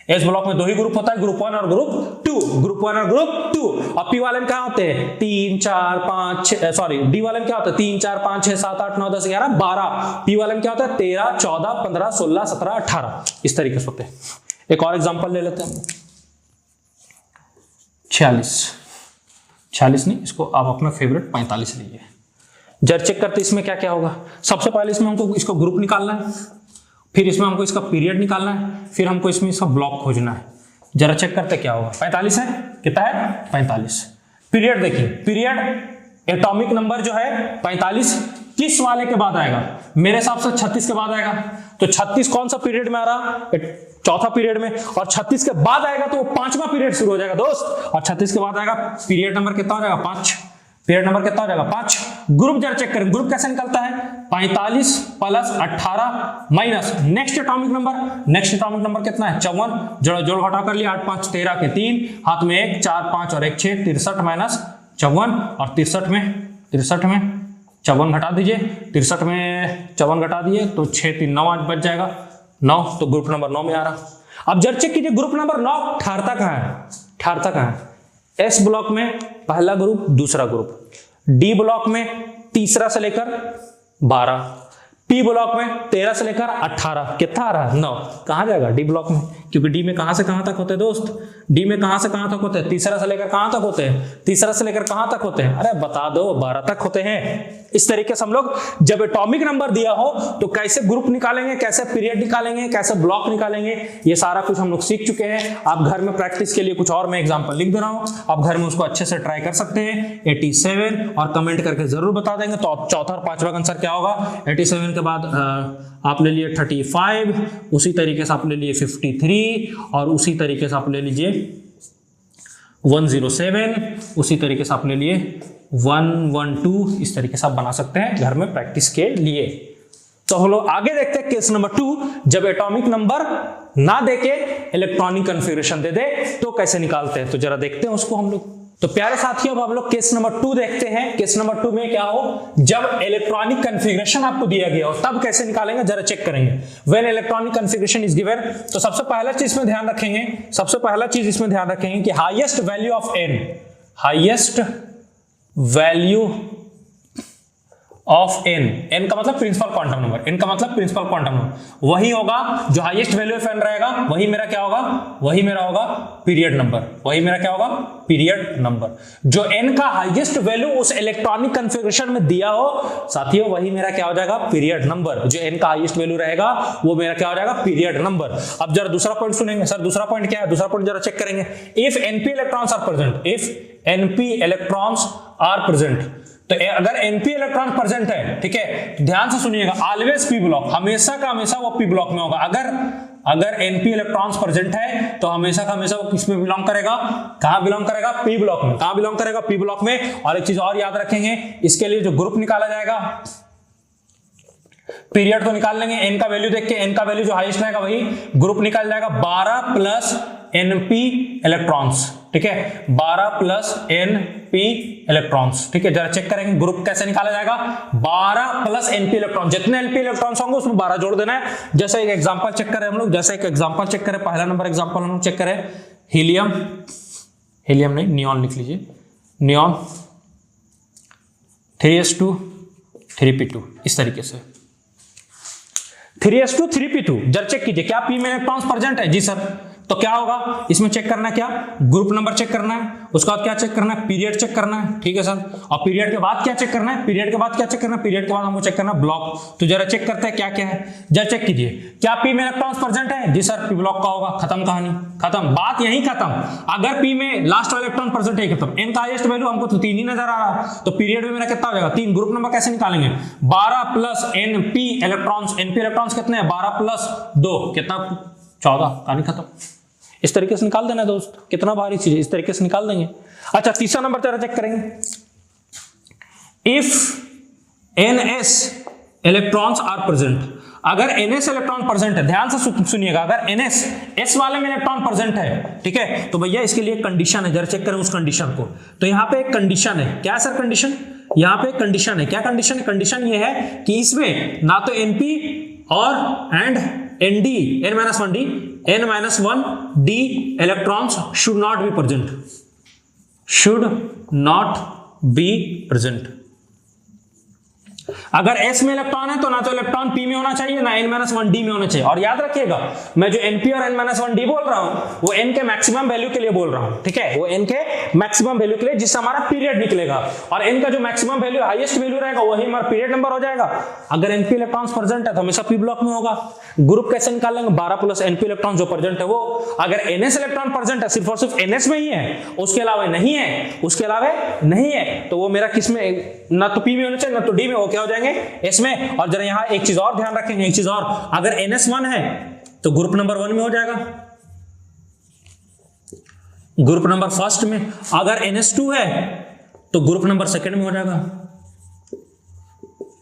एस ब्लॉक में दो ही ग्रुप होता है, ग्रुप 1 और ग्रुप 2, ग्रुप 1 और ग्रुप 2। और पी वाले में क्या होते हैं 3 4 5 6, सॉरी डी वाले में क्या होता है 3 4 5 6 7 8 9 10 11 12। पी वाले में क्या होता है 13 14 15 16 17 18, इस तरीके से होते हैं। एक और एग्जांपल ले लेते हैं, 46 नहीं, इसको आप अपना फेवरेट 45 लीजिए। जर चेक करते इसमें क्या क्या होगा। सबसे पहले इसमें हमको इसको ग्रुप निकालना है, फिर इसमें हमको इसका पीरियड निकालना है, फिर हमको इसमें इसका ब्लॉक खोजना है। जरा चेक करते क्या होगा। 45 है, कितना है 45। पीरियड देखिए, पीरियड एटॉमिक नंबर जो है 45 किस वाले के बाद आएगा, मेरे हिसाब से 36 के बाद आएगा। तो 36 कौन सा पीरियड में आ रहा, चौथा पीरियड में, और 36 के बाद आएगा तो वो 5वां पीरियड शुरू हो जाएगा दोस्त। और 36 के बाद आएगा पीरियड नंबर कितना हो जाएगा 5, पीरियड नंबर कितना हो जाएगा 5। ग्रुप जरा चेक करें, ग्रुप कैसे निकलता है 45 plus 18 minus next atomic number, next atomic number कितना है 54, जोड़ जोड़ घटा कर लिया 8 5 13 के 3, हाथ में 1 4 5 और 1 6, 63 माइनस 54, और 63 में 54 घटा दीजिए, 63 में 54 घटा दिए तो 6 3 9 बच जाएगा 9, तो ग्रुप नंबर 9 में आ रहा। अब जरा चेक कीजिए ग्रुप नंबर 9 ठहरता कहाँ है, ठहरता कहाँ है। एस ब्लॉक में पहला ग्रुप, दूसरा ग्रुप, डी ब्लॉक में तीसरा से लेकर 12, पी ब्लॉक में 13 से लेकर 18, कितना आ रहा 9, कहां जाएगा डी ब्लॉक में, क्योंकि डी में कहां से कहां तक होते हैं दोस्त, डी में कहां से कहां तक होते हैं, तीसरा से लेकर कहां तक होते हैं, तीसरा से लेकर कहां तक होते हैं, अरे बता दो 12 तक होते हैं। इस तरीके से हम लोग जब एटॉमिक नंबर दिया हो तो कैसे ग्रुप निकालेंगे, कैसे पीरियड निकालेंगे, कैसे ब्लॉक निकालेंगे, ये सारा कुछ हम लोग सीख चुके हैं। आप घर में प्रैक्टिस के लिए कुछ और मैं एग्जांपल लिख दे रहा हूं, आप घर में उसको अच्छे से ट्राई कर सकते हैं। 87 और कमेंट करके जरूर बता देंगे। तो चौथा और पांचवा का आंसर क्या होगा, 87 के बाद आप ले लिए 35, उसी तरीके से आप ले लिए 53, और उसी तरीके से आप ले लीजिए 107, उसी तरीके से आप ले लिए 112। इस तरीके से आप बना सकते हैं घर में प्रैक्टिस के लिए। तो हम लोग आगे देखते हैं केस नंबर 2, जब एटॉमिक नंबर ना देके इलेक्ट्रॉनिक कॉन्फ़िगरेशन दे दे तो कैसे निकालते हैं। तो जरा देखते हैं उसको हम लोग। तो प्यारे साथियों अब हम लोग केस नंबर 2 देखते हैं। केस नंबर 2 में क्या हो, जब इलेक्ट्रॉनिक कॉन्फ़िगरेशन आपको दिया गया हो तब कैसे निकालेंगे, जरा चेक करेंगे। When electronic configuration is given, तो सबसे पहला चीज में ध्यान रखेंगे, सबसे पहला चीज इसमें ध्यान रखेंगे कि highest value of n, highest value of n का मतलब प्रिंसिपल क्वांटम नंबर, n का मतलब प्रिंसिपल क्वांटम नंबर, वही होगा जो हाईएस्ट वैल्यू ऑफ n रहेगा, वही मेरा क्या होगा, वही मेरा होगा पीरियड नंबर, वही मेरा क्या होगा पीरियड नंबर। जो n का हाईएस्ट वैल्यू उस इलेक्ट्रॉनिक कॉन्फ़िगरेशन में दिया हो साथियों, वही मेरा क्या हो जाएगा पीरियड नंबर। जो n का हाईएस्ट वैल्यू रहेगा वो मेरा क्या हो जाएगा पीरियड नंबर। अब जरा दूसरा पॉइंट सुनेंगे। सर दूसरा पॉइंट क्या है, दूसरा पॉइंट जरा चेक करेंगे। If np electrons are present, if np electrons are present, तो अगर np इलेक्ट्रॉन प्रेजेंट है, ठीक है, ध्यान से सुनिएगा, ऑलवेज p ब्लॉक, हमेशा का हमेशा वो p ब्लॉक में होगा। अगर np इलेक्ट्रॉन्स प्रेजेंट है तो हमेशा का हमेशा वो किस में बिलोंग करेगा, कहां बिलोंग करेगा p ब्लॉक में, कहां बिलोंग करेगा p ब्लॉक में। और एक चीज और याद रखेंगे, इसके लिए जो ग्रुप निकाला जाएगा, पीरियड तो निकाल लेंगे, n का वैल्यू देख के, n का वैल्यू जो हाईएस्ट रहेगा वही ग्रुप निकाल जाएगा, 12 प्लस np इलेक्ट्रॉन्स, ठीक है, 12 प्लस np इलेक्ट्रॉन्स, ठीक है। जरा चेक करेंगे ग्रुप कैसे निकाला जाएगा, 12 प्लस np इलेक्ट्रॉन, जितने np इलेक्ट्रॉन्स होंगे उसमें 12 जोड़ देना है। जैसे एक एग्जांपल चेक करें हम लोग, जैसे एक एग्जांपल चेक करें, पहला नंबर एग्जांपल हम लोग चेक करें, हीलियम, हीलियम नहीं नियॉन लिख लीजिए, नियॉन 3s2 3p2, इस तरीके से 3s2 3p2। जरा चेक कीजिए क्या p में इलेक्ट्रॉन्स प्रेजेंट है, जी सर, तो क्या होगा इसमें चेक करना है, क्या ग्रुप नंबर चेक करना है, उसके बाद क्या चेक करना है, पीरियड चेक करना है, ठीक है सर। और पीरियड के बाद क्या चेक करना है, पीरियड के बाद क्या चेक करना है, पीरियड के बाद हमको चेक करना है ब्लॉक। तो जरा चेक करते हैं क्या क्या है, जरा चेक कीजिए, क्या पी में इलेक्ट्रॉन्स प्रेजेंट है, जी सर, पी ब्लॉक का होगा, खत्म कहानी, खत्म, बात यही खत्म। अगर पी में लास्ट वाला इलेक्ट्रॉन प्रेजेंट है, खत्म। एन का हाईएस्ट वैल्यू हमको तो 3 ही नजर आ रहा, तो पीरियड में मेरा कितना हो जाएगा 3। ग्रुप नंबर कैसे निकालेंगे, 12 plus np electrons, np electrons कितने हैं 12 प्लस 2 कितना 14, कहानी खत्म। इस तरीके से निकाल देना दोस्त, कितना भारी चीज है, इस तरीके से निकाल देंगे। अच्छा तीसरा नंबर जरा चेक करेंगे, if ns electrons are present, अगर ns इलेक्ट्रॉन प्रेजेंट है, ध्यान से सुनिएगा, अगर ns s वाले में इलेक्ट्रॉन प्रेजेंट है, ठीक है, तो भैया इसके लिए कंडीशन है, जरा चेक करें उस कंडीशन को। तो यहां पे एक कंडीशन है, क्या सर कंडीशन, यहाँ पे कंडीशन है, क्या कंडीशन है? कंडीशन ये है कि इसमें ना तो np और and nd n-1d n-1d electrons should not be present, should not be present. अगर s में इलेक्ट्रॉन है तो ना तो इलेक्ट्रॉन p में होना चाहिए ना n-1d में होना चाहिए। और याद रखिएगा मैं जो np और n-1d बोल रहा हूं वो n के मैक्सिमम वैल्यू के लिए बोल रहा हूं, ठीक है, वो n के मैक्सिमम वैल्यू के लिए जिससे हमारा पीरियड निकलेगा, और n का जो मैक्सिमम वैल्यू हाईएस्ट वैल्यू रहेगा वही हमारा पीरियड नंबर हो जाएगा। अगर np इलेक्ट्रॉन्स प्रेजेंट है तो हमेशा p ब्लॉक में होगा। ग्रुप कैसे निकाल लेंगे? 12 प्लस np इलेक्ट्रॉन जो प्रेजेंट है वो। अगर ns इलेक्ट्रॉन प्रेजेंट है सिर्फ और सिर्फ ns में ही है, उसके अलावा नहीं है, उसके अलावा नहीं है, तो वो मेरा किस में, ना तो p में होना चाहिए ना तो d में, वो क्या हो जाएंगे s में। और जरा यहां एक चीज और ध्यान रखेंगे, एक चीज और, अगर ns1 है तो ग्रुप नंबर 1 में हो जाएगा, ग्रुप नंबर फर्स्ट में। अगर ns2 है तो ग्रुप नंबर सेकंड में हो जाएगा,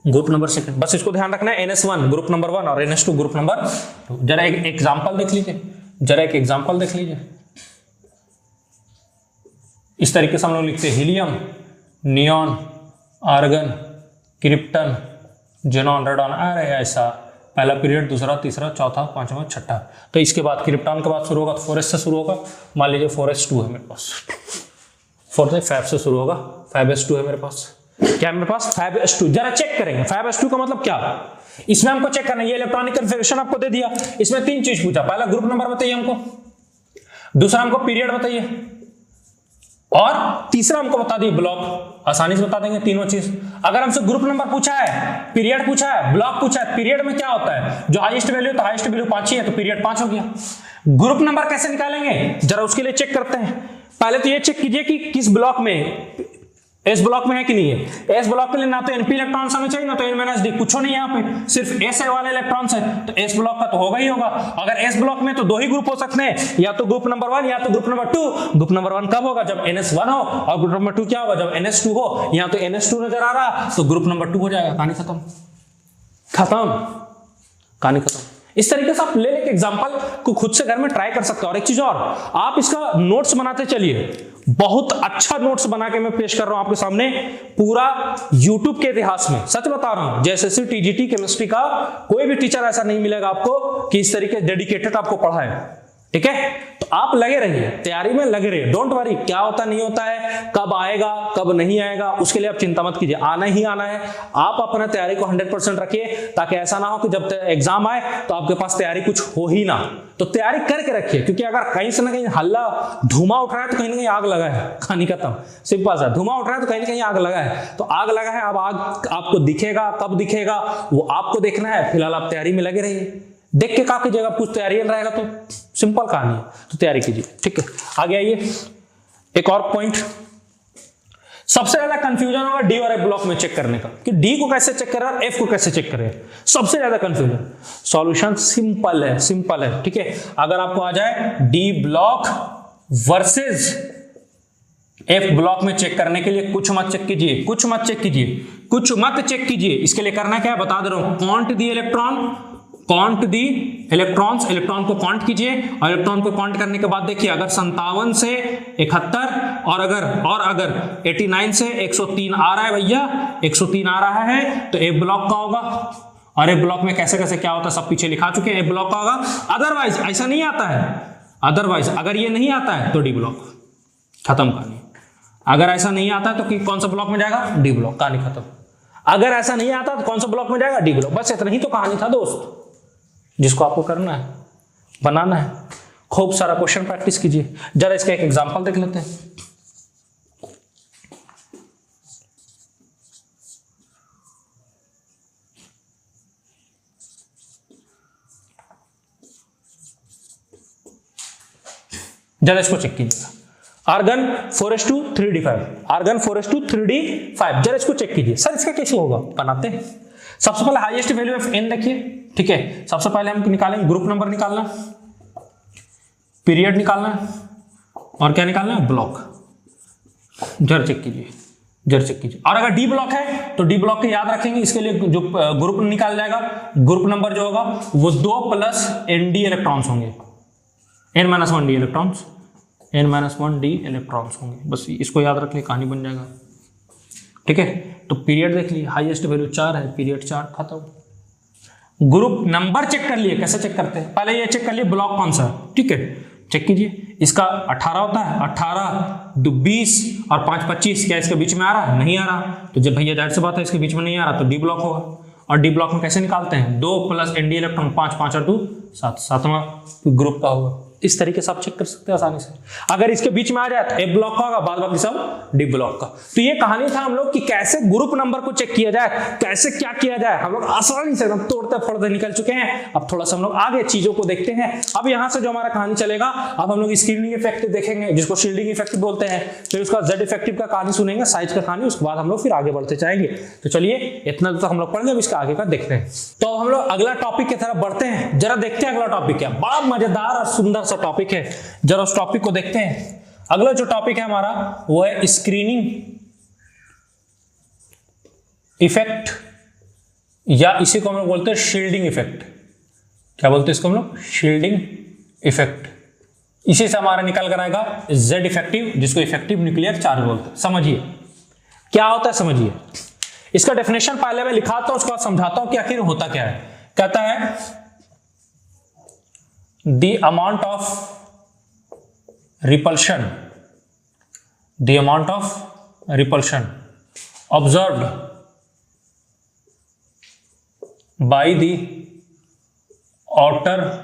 ग्रुप नंबर सेकंड। बस इसको ध्यान रखना है, ns1 ग्रुप नंबर 1 और ns2 ग्रुप नंबर 2। जरा एक एग्जांपल देख लीजिए, जरा एक एग्जांपल देख लीजिए। इस तरीके से हम लोग लिखते हैं helium, neon, argon, krypton, xenon, radon. अरे ऐसा पहला पीरियड, दूसरा, तीसरा, चौथा, पांचवा, छठा। तो इसके बाद क्रिप्टॉन के बाद शुरू होगा तो 4s से शुरू होगा। मान लीजिए 4s2 है मेरे पास, 5 से शुरू होगा, 5s2 है मेरे पास। क्या है मेरे पास? 5s2। जरा चेक करेंगे 5s2 का मतलब क्या। इसमें हमको चेक करना है, ये इलेक्ट्रॉनिक कन्फिगरेशन आपको दे दिया, इसमें 3 चीज पूछा। पहला ग्रुप नंबर बताइए हमको, दूसरा हमको पीरियड बताइए, और तीसरा हमको बता दिए ब्लॉक। आसानी से बता देंगे तीनों चीज। अगर हमसे ग्रुप नंबर पूछा है, पीरियड पूछा है, ब्लॉक पूछा है, पीरियड में क्या होता है? जो हाईएस्ट वैल्यू तो हाईएस्ट वैल्यू 5 ही है तो पीरियड 5 हो गया। ग्रुप नंबर कैसे निकालेंगे जरा उसके लिए चेक करते हैं। पहले तो ये चेक कीजिए कि किस ब्लॉक में, एस ब्लॉक में है कि नहीं है। एस ब्लॉक के लिए ना तो np इलेक्ट्रॉन्स होने चाहिए ना तो n-d, कुछ नहीं है यहाँ पे, सिर्फ एस वाले इलेक्ट्रॉन्स है, तो एस ब्लॉक का तो होगा ही होगा। अगर एस ब्लॉक में तो 2 ही ग्रुप हो सकते हैं, या तो ग्रुप नंबर 1 या तो ग्रुप नंबर 2। ग्रुप नंबर 1 कब होगा? जब ns1 हो, और ग्रुप नंबर 2 क्या होगा? जब ns2 हो। यहाँ तो ns2 नजर आ रहा तो ग्रुप नंबर 2 हो जाएगा। कहानी खत्म, खत्म, कहानी खत्म। इस तरीके से आप ले लेके एग्जांपल को खुद से घर में ट्राई कर सकते हो। और एक चीज और, आप इसका नोट्स बनाते चलिए। बहुत अच्छा नोट्स बना के मैं पेश कर रहा हूं आपके सामने, पूरा YouTube के इतिहास में। सच बता रहा हूं, जेएसएससी टीजीटी केमिस्ट्री का कोई भी टीचर ऐसा नहीं मिलेगा आपको कि इस तरीके डेडिकेटेड आपको पढ़ाए, ठीक है। तो आप लगे रहिए, तैयारी में लगे रहिए। डोंट वरी, क्या होता नहीं होता है, कब आएगा कब नहीं आएगा उसके लिए आप चिंता मत कीजिए, आना ही आना है। आप अपना तैयारी को 100% रखिए, ताकि ऐसा ना हो कि जब एग्जाम आए तो आपके पास तैयारी कुछ हो ही ना। तो तैयारी करके रखिए, क्योंकि अगर कहीं से ना कहीं हल्ला धुआं उठ रहा है तो कहीं ना कहीं आग लगा है। कहानी खत्म, सिंपल सा। धुआं उठ रहा है तो कहीं ना कहीं आग लगा है, तो आग लगा है। अब आग आपको दिखेगा, कब दिखेगा वो आपको देखना है। फिलहाल आप तैयारी में लगे रहिए। देख के क्या कीजिएगा, कुछ तैयारी रहेगा तो सिंपल कहानी है, तो तैयारी कीजिए, ठीक है। आगे आइए, एक और पॉइंट। सबसे ज्यादा कंफ्यूजन होगा डी और एफ ब्लॉक में चेक करने का, कि डी को कैसे चेक करें और एफ को कैसे चेक करें। सबसे ज्यादा कंफ्यूजन। सॉल्यूशन सिंपल है, सिंपल है, ठीक है। अगर आपको आ जाए D block versus F block में चेक करने के लिए कुछ मत चेक कीजिए, कुछ मत चेक कीजिए, कुछ मत चेक कीजिए। इसके लिए करना क्या है बता दे रहा हूं। Count the electron, count the electrons, electron को काउंट कीजिए, और इलेक्ट्रॉन को काउंट करने के बाद देखिए अगर 57 से 71 और अगर 89 से 103 आ रहा है भैया, 103 आ रहा है तो ए ब्लॉक का होगा। और ए ब्लॉक में कैसे कैसे क्या होता है सब पीछे लिखा चुके हैं, ए ब्लॉक का होगा। अदरवाइज ऐसा नहीं आता है, अदरवाइज अगर ये नहीं आता है तो डी ब्लॉक, खत्म कहानी। अगर ऐसा नहीं आता है तो कौन सा ब्लॉक में जाएगा? डी ब्लॉक, कहानी खत्म। अगर ऐसा नहीं आता तो कौन सा ब्लॉक में जाएगा? D block. बस इतना ही तो कहानी था दोस्त, जिसको आपको करना है, बनाना है। खूब सारा क्वेश्चन प्रैक्टिस कीजिए। जरा इसका एक एग्जांपल देख लेते हैं। जरा इसको चेक कीजिएगा। Argon 4s2 3d5, argon 4s2 3d5। जरा इसको चेक कीजिए। सर इसका कैसे होगा, बनाते हैं। सबसे पहले हाईएस्ट वैल्यू ऑफ n देखिए, ठीक है। सबसे पहले हम निकालेंगे ग्रुप नंबर निकालना, पीरियड निकालना और क्या निकालना है? ब्लॉक। जरा चेक कीजिए, जरा चेक कीजिए। और अगर डी ब्लॉक है तो डी ब्लॉक के याद रखेंगे, इसके लिए जो ग्रुप निकाल जाएगा, ग्रुप नंबर जो होगा वो 2 प्लस nd इलेक्ट्रॉन्स होंगे, n-1d इलेक्ट्रॉन्स, n-1d इलेक्ट्रॉन्स होंगे। बस इसको याद रख ले, कहानी बन जाएगा। ठीक है, तो पीरियड देख लिए, हाईएस्ट वैल्यू 4 है, पीरियड 4 खत्म। ग्रुप नंबर चेक कर लिए, कैसे चेक करते हैं, पहले ये चेक कर लिए ब्लॉक कौन सा है, ठीक है, चेक कीजिए। इसका 18 होता है, 18 2 20 और 5 25, क्या इसके बीच में आ रहा है, नहीं आ रहा। तो जब भैया जाहिर सी बात है इसके बीच में नहीं आ रहा तो डी ब्लॉक होगा। और डी ब्लॉक में कैसे निकालते हैं, 2 प्लस एनडी इलेक्ट्रॉन 5 5 और 2 7, सातवां ग्रुप का होगा। इस तरीके से आप चेक कर सकते हैं आसानी से। अगर इसके बीच में आ जाए तो ए ब्लॉक का होगा, बाद बाकी सब डी ब्लॉक का। तो ये कहानी था हम लोग कि कैसे ग्रुप नंबर को चेक किया जाए, कैसे क्या किया जाए, हम लोग आसानी से एकदम तोड़ते फोड़ते निकल चुके हैं। अब थोड़ा सा हम लोग आगे चीजों को देखते हैं। अब यहां से जो हमारा कहानी चलेगा, अब हम लोग स्क्रीनिंग इफेक्ट देखेंगे, जिसको शील्डिंग इफेक्ट बोलते हैं, फिर उसका जेड इफेक्टिव का कहानी सुनेंगे, साइज का कहानी, उसके बाद हम लोग फिर आगे बढ़ते जाएंगे। तो चलिए इतना तक हम लोग पढ़ लें, अब इसका आगे का देखते हैं। तो हम लोग अगला टॉपिक की तरफ बढ़ते हैं, जरा देखते हैं अगला टॉपिक क्या, बड़ा मजेदार और सुंदर सा टॉपिक है, जरा उस टॉपिक को देखते हैं। अगला जो टॉपिक है हमारा वो है स्क्रीनिंग इफेक्ट, या इसी को हम लोग बोलते हैं शील्डिंग इफेक्ट। क्या बोलते हैं इसको हम लोग, शील्डिंग इफेक्ट। इसी से हमारा निकल कर आएगा जेड इफेक्टिव, जिसको इफेक्टिव न्यूक्लियर चार्ज बोलते हैं। समझिए क्या होता है, समझिए इसका डेफिनेशन पहले मैं लिखाता हूं, उसके बाद समझाता हूं कि आखिर होता क्या है। कहता है the amount of repulsion, the amount of repulsion observed by the outermost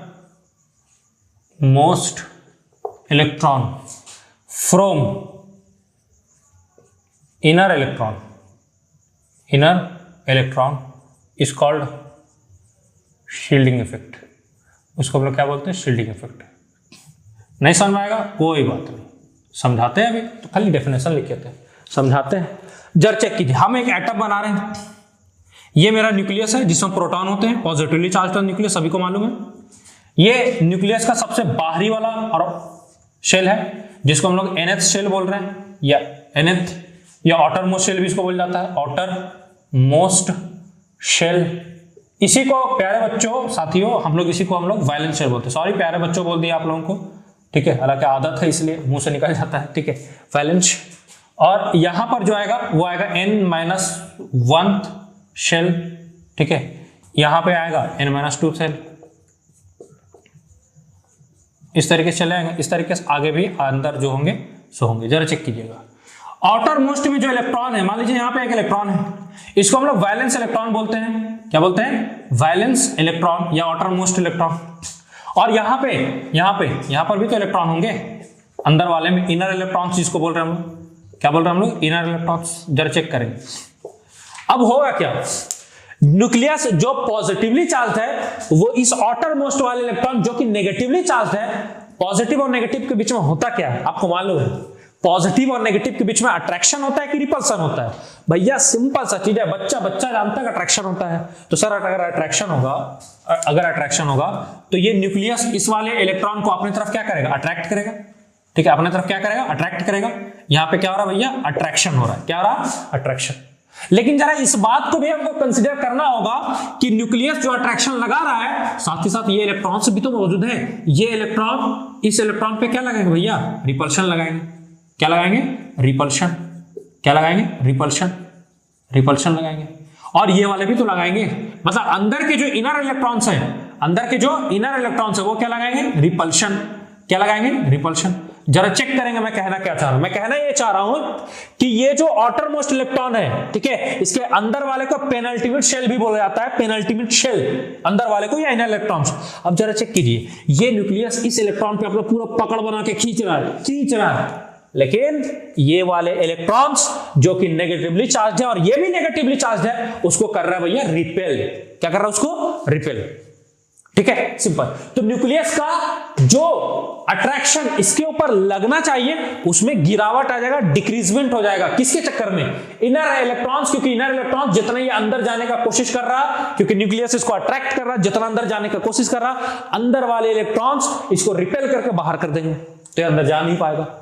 electron from inner electron is called shielding effect। उसको हम लोग क्या बोलते हैं, शील्डिंग इफेक्ट। नहीं समझ में आएगा कोई बात नहीं, समझाते हैं अभी, तो खाली डेफिनेशन लिख देते हैं, समझाते हैं। जरा चेक कीजिए, हम एक एटम बना रहे हैं, ये मेरा न्यूक्लियस है जिसमें प्रोटॉन होते हैं, पॉजिटिवली चार्ज न्यूक्लियस सभी को मालूम है। ये न्यूक्लियस का सबसे बाहरी वाला और शेल है, जिसको हम लोग nth शेल बोल रहे हैं, या nth या आउटर मोस्ट शेल भी इसको बोल जाता है, आउटर मोस्ट शेल। इसी को प्यारे बच्चों साथियों हम लोग इसी को हम लोग वैलेंस शेल बोलते हैं। सॉरी प्यारे बच्चों बोल दिया आप लोगों को, ठीक है, हालांकि आदत है इसलिए मुंह से निकल जाता है, ठीक है, वैलेंस। और यहां पर जो आएगा वो आएगा n-1 शेल, ठीक है, यहां पे आएगा n-2 शेल। इस तरीके से चले आएंगे, इस तरीके से आगे भी अंदर जो होंगे सो होंगे। जरा चेक कीजिएगा, आउटर मोस्ट में जो इलेक्ट्रॉन है, मान लीजिए यहाँ पे एक इलेक्ट्रॉन है, इसको हम लोग वैलेंस इलेक्ट्रॉन बोलते हैं। क्या बोलते हैं, वैलेंस इलेक्ट्रॉन या आउटर मोस्ट इलेक्ट्रॉन। और यहाँ पर भी तो इलेक्ट्रॉन होंगे अंदर वाले में, इनर इलेक्ट्रॉन्स जिसको बोल रहे हैं हम लोग। क्या बोल रहे हैं हम लोग, इनर इलेक्ट्रॉन्स। जरा चेक करेंगे अब होगा क्या, न्यूक्लियस जो पॉजिटिवली चार्ज है वो इस आउटर मोस्ट वाले इलेक्ट्रॉन जो कि नेगेटिवली चार्ज है, पॉजिटिव और नेगेटिव के बीच में होता क्या है आपको मालूम है, पॉजिटिव और नेगेटिव के बीच में अट्रैक्शन होता है कि रिपल्सन होता है। भैया सिंपल सा चीज है, बच्चा जानता है अट्रैक्शन होता है। तो सर अगर अट्रैक्शन होगा तो ये न्यूक्लियस इस वाले इलेक्ट्रॉन को अपनी तरफ क्या करेगा, अट्रैक्ट करेगा, ठीक है, अपनी तरफ क्या करेगा, अट्रैक्ट करेगा। यहाँ पे क्या हो रहा है भैया, अट्रैक्शन हो रहा है। क्या हो रहा है, अट्रैक्शन। लेकिन जरा इस बात को भी हमको कंसीडर करना होगा कि न्यूक्लियस जो अट्रैक्शन लगा रहा है, साथ ही साथ ये इलेक्ट्रॉन्स भी तो मौजूद है। ये इलेक्ट्रॉन इस इलेक्ट्रॉन पे क्या लगाएंगे भैया, रिपल्शन लगाएंगे। क्या लगाएंगे, रिपल्शन। क्या लगाएंगे, रिपल्शन लगाएंगे। और ये वाले भी तो लगाएंगे, मतलब अंदर के जो इनर इलेक्ट्रॉन्स है, वो क्या लगाएंगे, रिपल्शन। क्या लगाएंगे, रिपल्शन। जरा चेक करेंगे मैं कहना क्या चाह रहा हूं। मैं कहना ये चाह रहा हूं कि ये जो आउटर मोस्ट इलेक्ट्रॉन है, ठीक है, इसके अंदर वाले को पेनल्टीमेट शेल भी बोला जाता है, पेनल्टीमेट शेल अंदर वाले को, या इनर इलेक्ट्रॉन्स। अब जरा चेक कीजिए, ये न्यूक्लियस इस इलेक्ट्रॉन पे अपना पूरा पकड़ बना के खींच रहा है, लेकिन ये वाले इलेक्ट्रॉन्स जो कि नेगेटिवली चार्ज है और ये भी नेगेटिवली चार्ज है, उसको कर रहा है भैया रिपेल। क्या कर रहा है, उसको रिपेल। ठीक है, सिंपल। तो न्यूक्लियस का जो अट्रैक्शन इसके ऊपर लगना चाहिए उसमें गिरावट आ जाएगा, डिक्रीजमेंट हो जाएगा। किसके चक्कर में, इनर इलेक्ट्रॉन्स, क्योंकि इनर इलेक्ट्रॉन्स जितना ये अंदर जाने का कोशिश कर रहा, क्योंकि न्यूक्लियस इसको अट्रैक्ट कर रहा, जितना अंदर जाने का कोशिश कर रहा, अंदर वाले इलेक्ट्रॉन्स इसको रिपेल करके बाहर कर देंगे, तो ये अंदर जा नहीं पाएगा।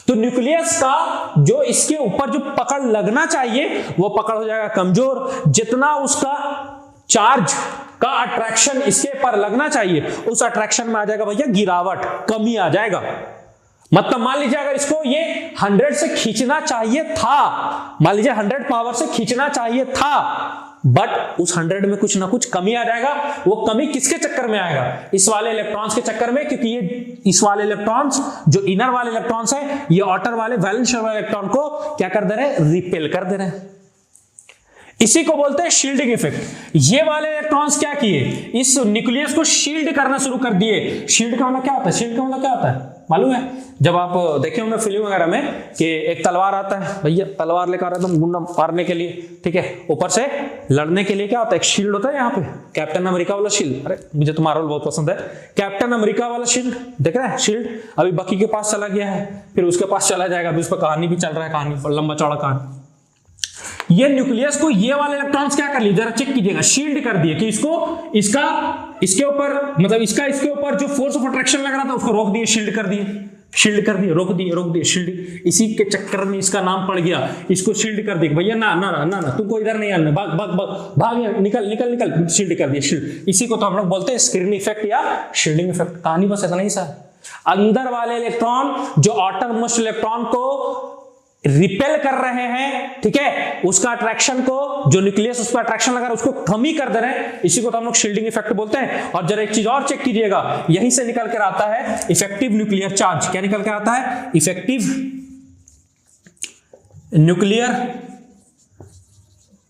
तो न्यूक्लियस का जो इसके ऊपर जो पकड़ लगना चाहिए वो पकड़ हो जाएगा कमजोर। जितना उसका चार्ज का अट्रैक्शन इसके पर लगना चाहिए, उस अट्रैक्शन में आ जाएगा भैया गिरावट, कमी आ जाएगा। मतलब मान लीजिए अगर इसको ये 100 से खींचना चाहिए था, मान लीजिए 100 पावर से खींचना चाहिए था, बट उस 100 में कुछ ना कुछ कमी आ जाएगा। वो कमी किसके चक्कर में आएगा? इस वाले इलेक्ट्रॉन्स के चक्कर में, क्योंकि ये इस वाले इलेक्ट्रॉन्स जो इनर वाले इलेक्ट्रॉन्स है, ये आउटर वाले वैलेंस वाले इलेक्ट्रॉन को क्या कर दे रहे हैं? रिपेल कर दे रहे हैं। इसी को बोलते हैं शील्डिंग इफेक्ट। ये वाले इलेक्ट्रॉन्स क्या किए? इस न्यूक्लियस को शील्ड करना शुरू कर दिए। शील्ड का मतलब क्या होता है? शील्ड का मतलब क्या होता है मालूम है? जब आप देखे होंगे फिल्म वगैरह में कि एक तलवार आता है, भैया तलवार लेकर आ रहा है गुंडा मारने के लिए, ठीक है, ऊपर से लड़ने के लिए क्या होता है? एक शील्ड होता है यहाँ पे, कैप्टन अमेरिका वाला शील्ड। अरे मुझे तो मार्वल बहुत पसंद है, कैप्टन अमेरिका वाला शील्ड देख रहे हैं? शील्ड अभी बकी के पास चला गया है, फिर उसके पास चला जाएगा, अभी उस पर कहानी भी चल रहा है, कहानी लंबा चौड़ा कहानी। ये न्यूक्लियस को ये वाले इलेक्ट्रॉन्स क्या कर लिए? जरा चेक कीजिएगा, शील्ड कर दिए कि इसको इसके ऊपर मतलब इसके ऊपर जो फोर्स ऑफ अट्रैक्शन लग रहा था उसको रोक दिए, शील्ड कर दिए, रोक दिए शील्ड। इसी के चक्कर में इसका नाम पड़ गया, इसको शील्ड कर दिया। भैया ना ना ना ना तुमको इधर नहीं आना, भाग निकल, शील्ड कर दिया, शील्ड। इसी को तो हम लोग बोलते हैं स्क्रीन इफेक्ट या शील्डिंग इफेक्ट। कहानी बस इतना ही सा। अंदर वाले इलेक्ट्रॉन जो आउटर मोस्ट इलेक्ट्रॉन को रिपेल कर रहे हैं, ठीक है, उसका अट्रैक्शन को, जो न्यूक्लियस उस पर अट्रैक्शन लगा रहा है उसको कमी कर दे रहे हैं, इसी को तो हम लोग शील्डिंग इफेक्ट बोलते हैं। और जरा एक चीज और चेक कीजिएगा, यहीं से निकल कर आता है इफेक्टिव न्यूक्लियर चार्ज। क्या निकल कर आता है? Effective nuclear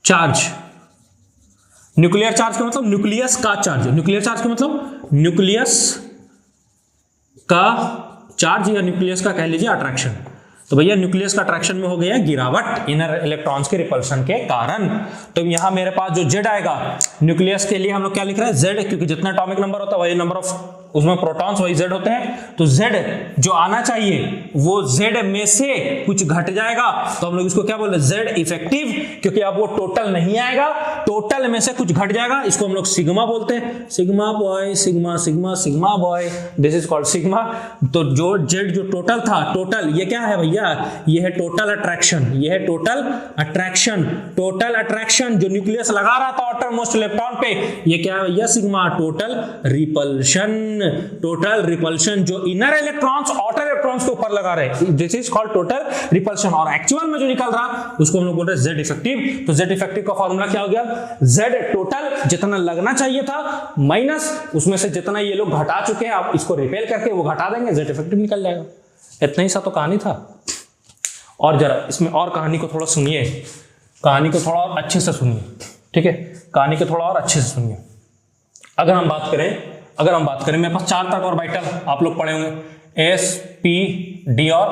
charge. Nuclear charge का मतलब न्यूक्लियस का चार्ज, न्यूक्लियर चार्ज का मतलब न्यूक्लियस का चार्ज या न्यूक्लियस का कह लीजिए अट्रैक्शन। तो भैया न्यूक्लियस का अट्रैक्शन में हो गया गिरावट इनर इलेक्ट्रॉन्स के रिपल्शन के कारण। तो यहां मेरे पास जो Z आएगा न्यूक्लियस के लिए हम लोग क्या लिख रहे हैं? Z, क्योंकि जितना एटॉमिक नंबर होता है वही नंबर ऑफ उसमें प्रोटॉन्स वही Z होते हैं। तो Z जो आना चाहिए वो Z में से कुछ घट जाएगा, तो हम लोग इसको क्या बोल रहे हैं? Z इफेक्टिव, क्योंकि अब वो टोटल नहीं आएगा, टोटल में से कुछ घट जाएगा, इसको हम लोग सिग्मा बोलते हैं। Sigma boy, sigma boy, this is called sigma. तो जो Z जो टोटल था, टोटल ये क्या है भैया? ये है टोटल अट्रैक्शन, ये है टोटल अट्रैक्शन। टोटल अट्रैक्शन जो न्यूक्लियस लगा रहा था आउटर मोस्ट इलेक्ट्रॉन पे, ये क्या है भैया? Sigma. Total repulsion, total repulsion जो इनर इलेक्ट्रॉन्स आउटर इलेक्ट्रॉन्स के ऊपर लगा रहे, this is called total repulsion. और एक्चुअल में जो निकल रहा उसको हम लोग बोल रहे हैं Z इफेक्टिव। तो Z इफेक्टिव का फॉर्मूला क्या हो गया? Z टोटल जितना लगना चाहिए था माइनस उसमें से जितना ये लोग घटा चुके हैं, आप इसको रिपेल करके वो घटा देंगे, Z इफेक्टिव निकल जाएगा। इतना ही सा तो कहानी था। और जरा इसमें और कहानी को थोड़ा सुनिए, कहानी को थोड़ा और अच्छे से सुनिए, ठीक है, कहानी को थोड़ा और अच्छे से सुनिए। अगर हम बात करें मेरे पास 4 तक ऑर्बिटल आप लोग पढ़े होंगे, S, P, D और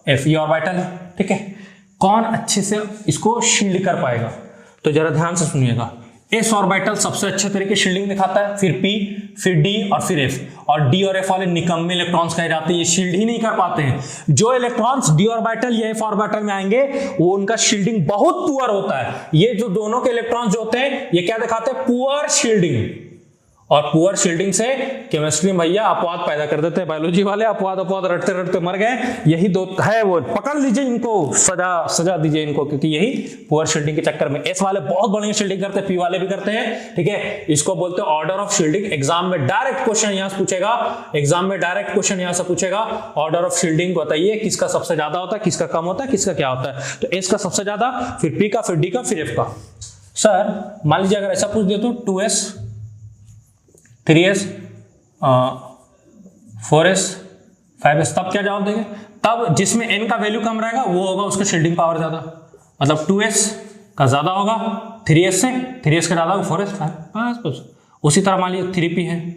F, ये ऑर्बिटल है, ठीक है। कौन अच्छे से इसको शील्ड कर पाएगा? तो जरा ध्यान से सुनिएगा। S ऑर्बिटल सबसे अच्छे तरीके शील्डिंग दिखाता है, फिर P, फिर D और फिर F। और D और F वाले निकम्मे इलेक्ट्रॉन्स कहे जाते हैं, ये शील्ड ही नहीं कर पाते हैं। जो इलेक्ट्रॉन्स D ऑर्बिटल या F ऑर्बिटल में आएंगे वो उनका शील्डिंग बहुत पुअर होता है। ये जो दोनों के इलेक्ट्रॉन्स जो होते हैं ये क्या दिखाते हैं? Poor shielding. और पुअर शील्डिंग से केमिस्ट्री में भैया अपवाद पैदा कर देते हैं, बायोलॉजी वाले अपवाद रटते रटते मर गए। यही दो है, वो पकड़ लीजिए इनको, सजा दीजिए इनको, क्योंकि यही पुअर शील्डिंग के चक्कर में। एस वाले बहुत बढ़िया शील्डिंग करते हैं, पी वाले भी करते हैं, ठीक है। इसको बोलते हैं ऑर्डर ऑफ शील्डिंग। एग्जाम में डायरेक्ट क्वेश्चन यहां से पूछेगा, ऑर्डर ऑफ शील्डिंग बताइए किसका सबसे ज्यादा होता है, किसका कम होता है, किसका क्या होता है। तो एस का सबसे ज्यादा, फिर पी का, फिर डी का, फिर एफ का। सर मान लीजिए अगर ऐसा पूछ दिया तो 2s 3s 4s 5s, तब क्या जवाब देंगे? तब जिसमें n का वैल्यू कम रहेगा वो होगा उसका शील्डिंग पावर ज्यादा। मतलब 2s का ज्यादा होगा 3s से, 3s का ज्यादा होगा 4s 5। बस उसी तरह मान लीजिए 3p है,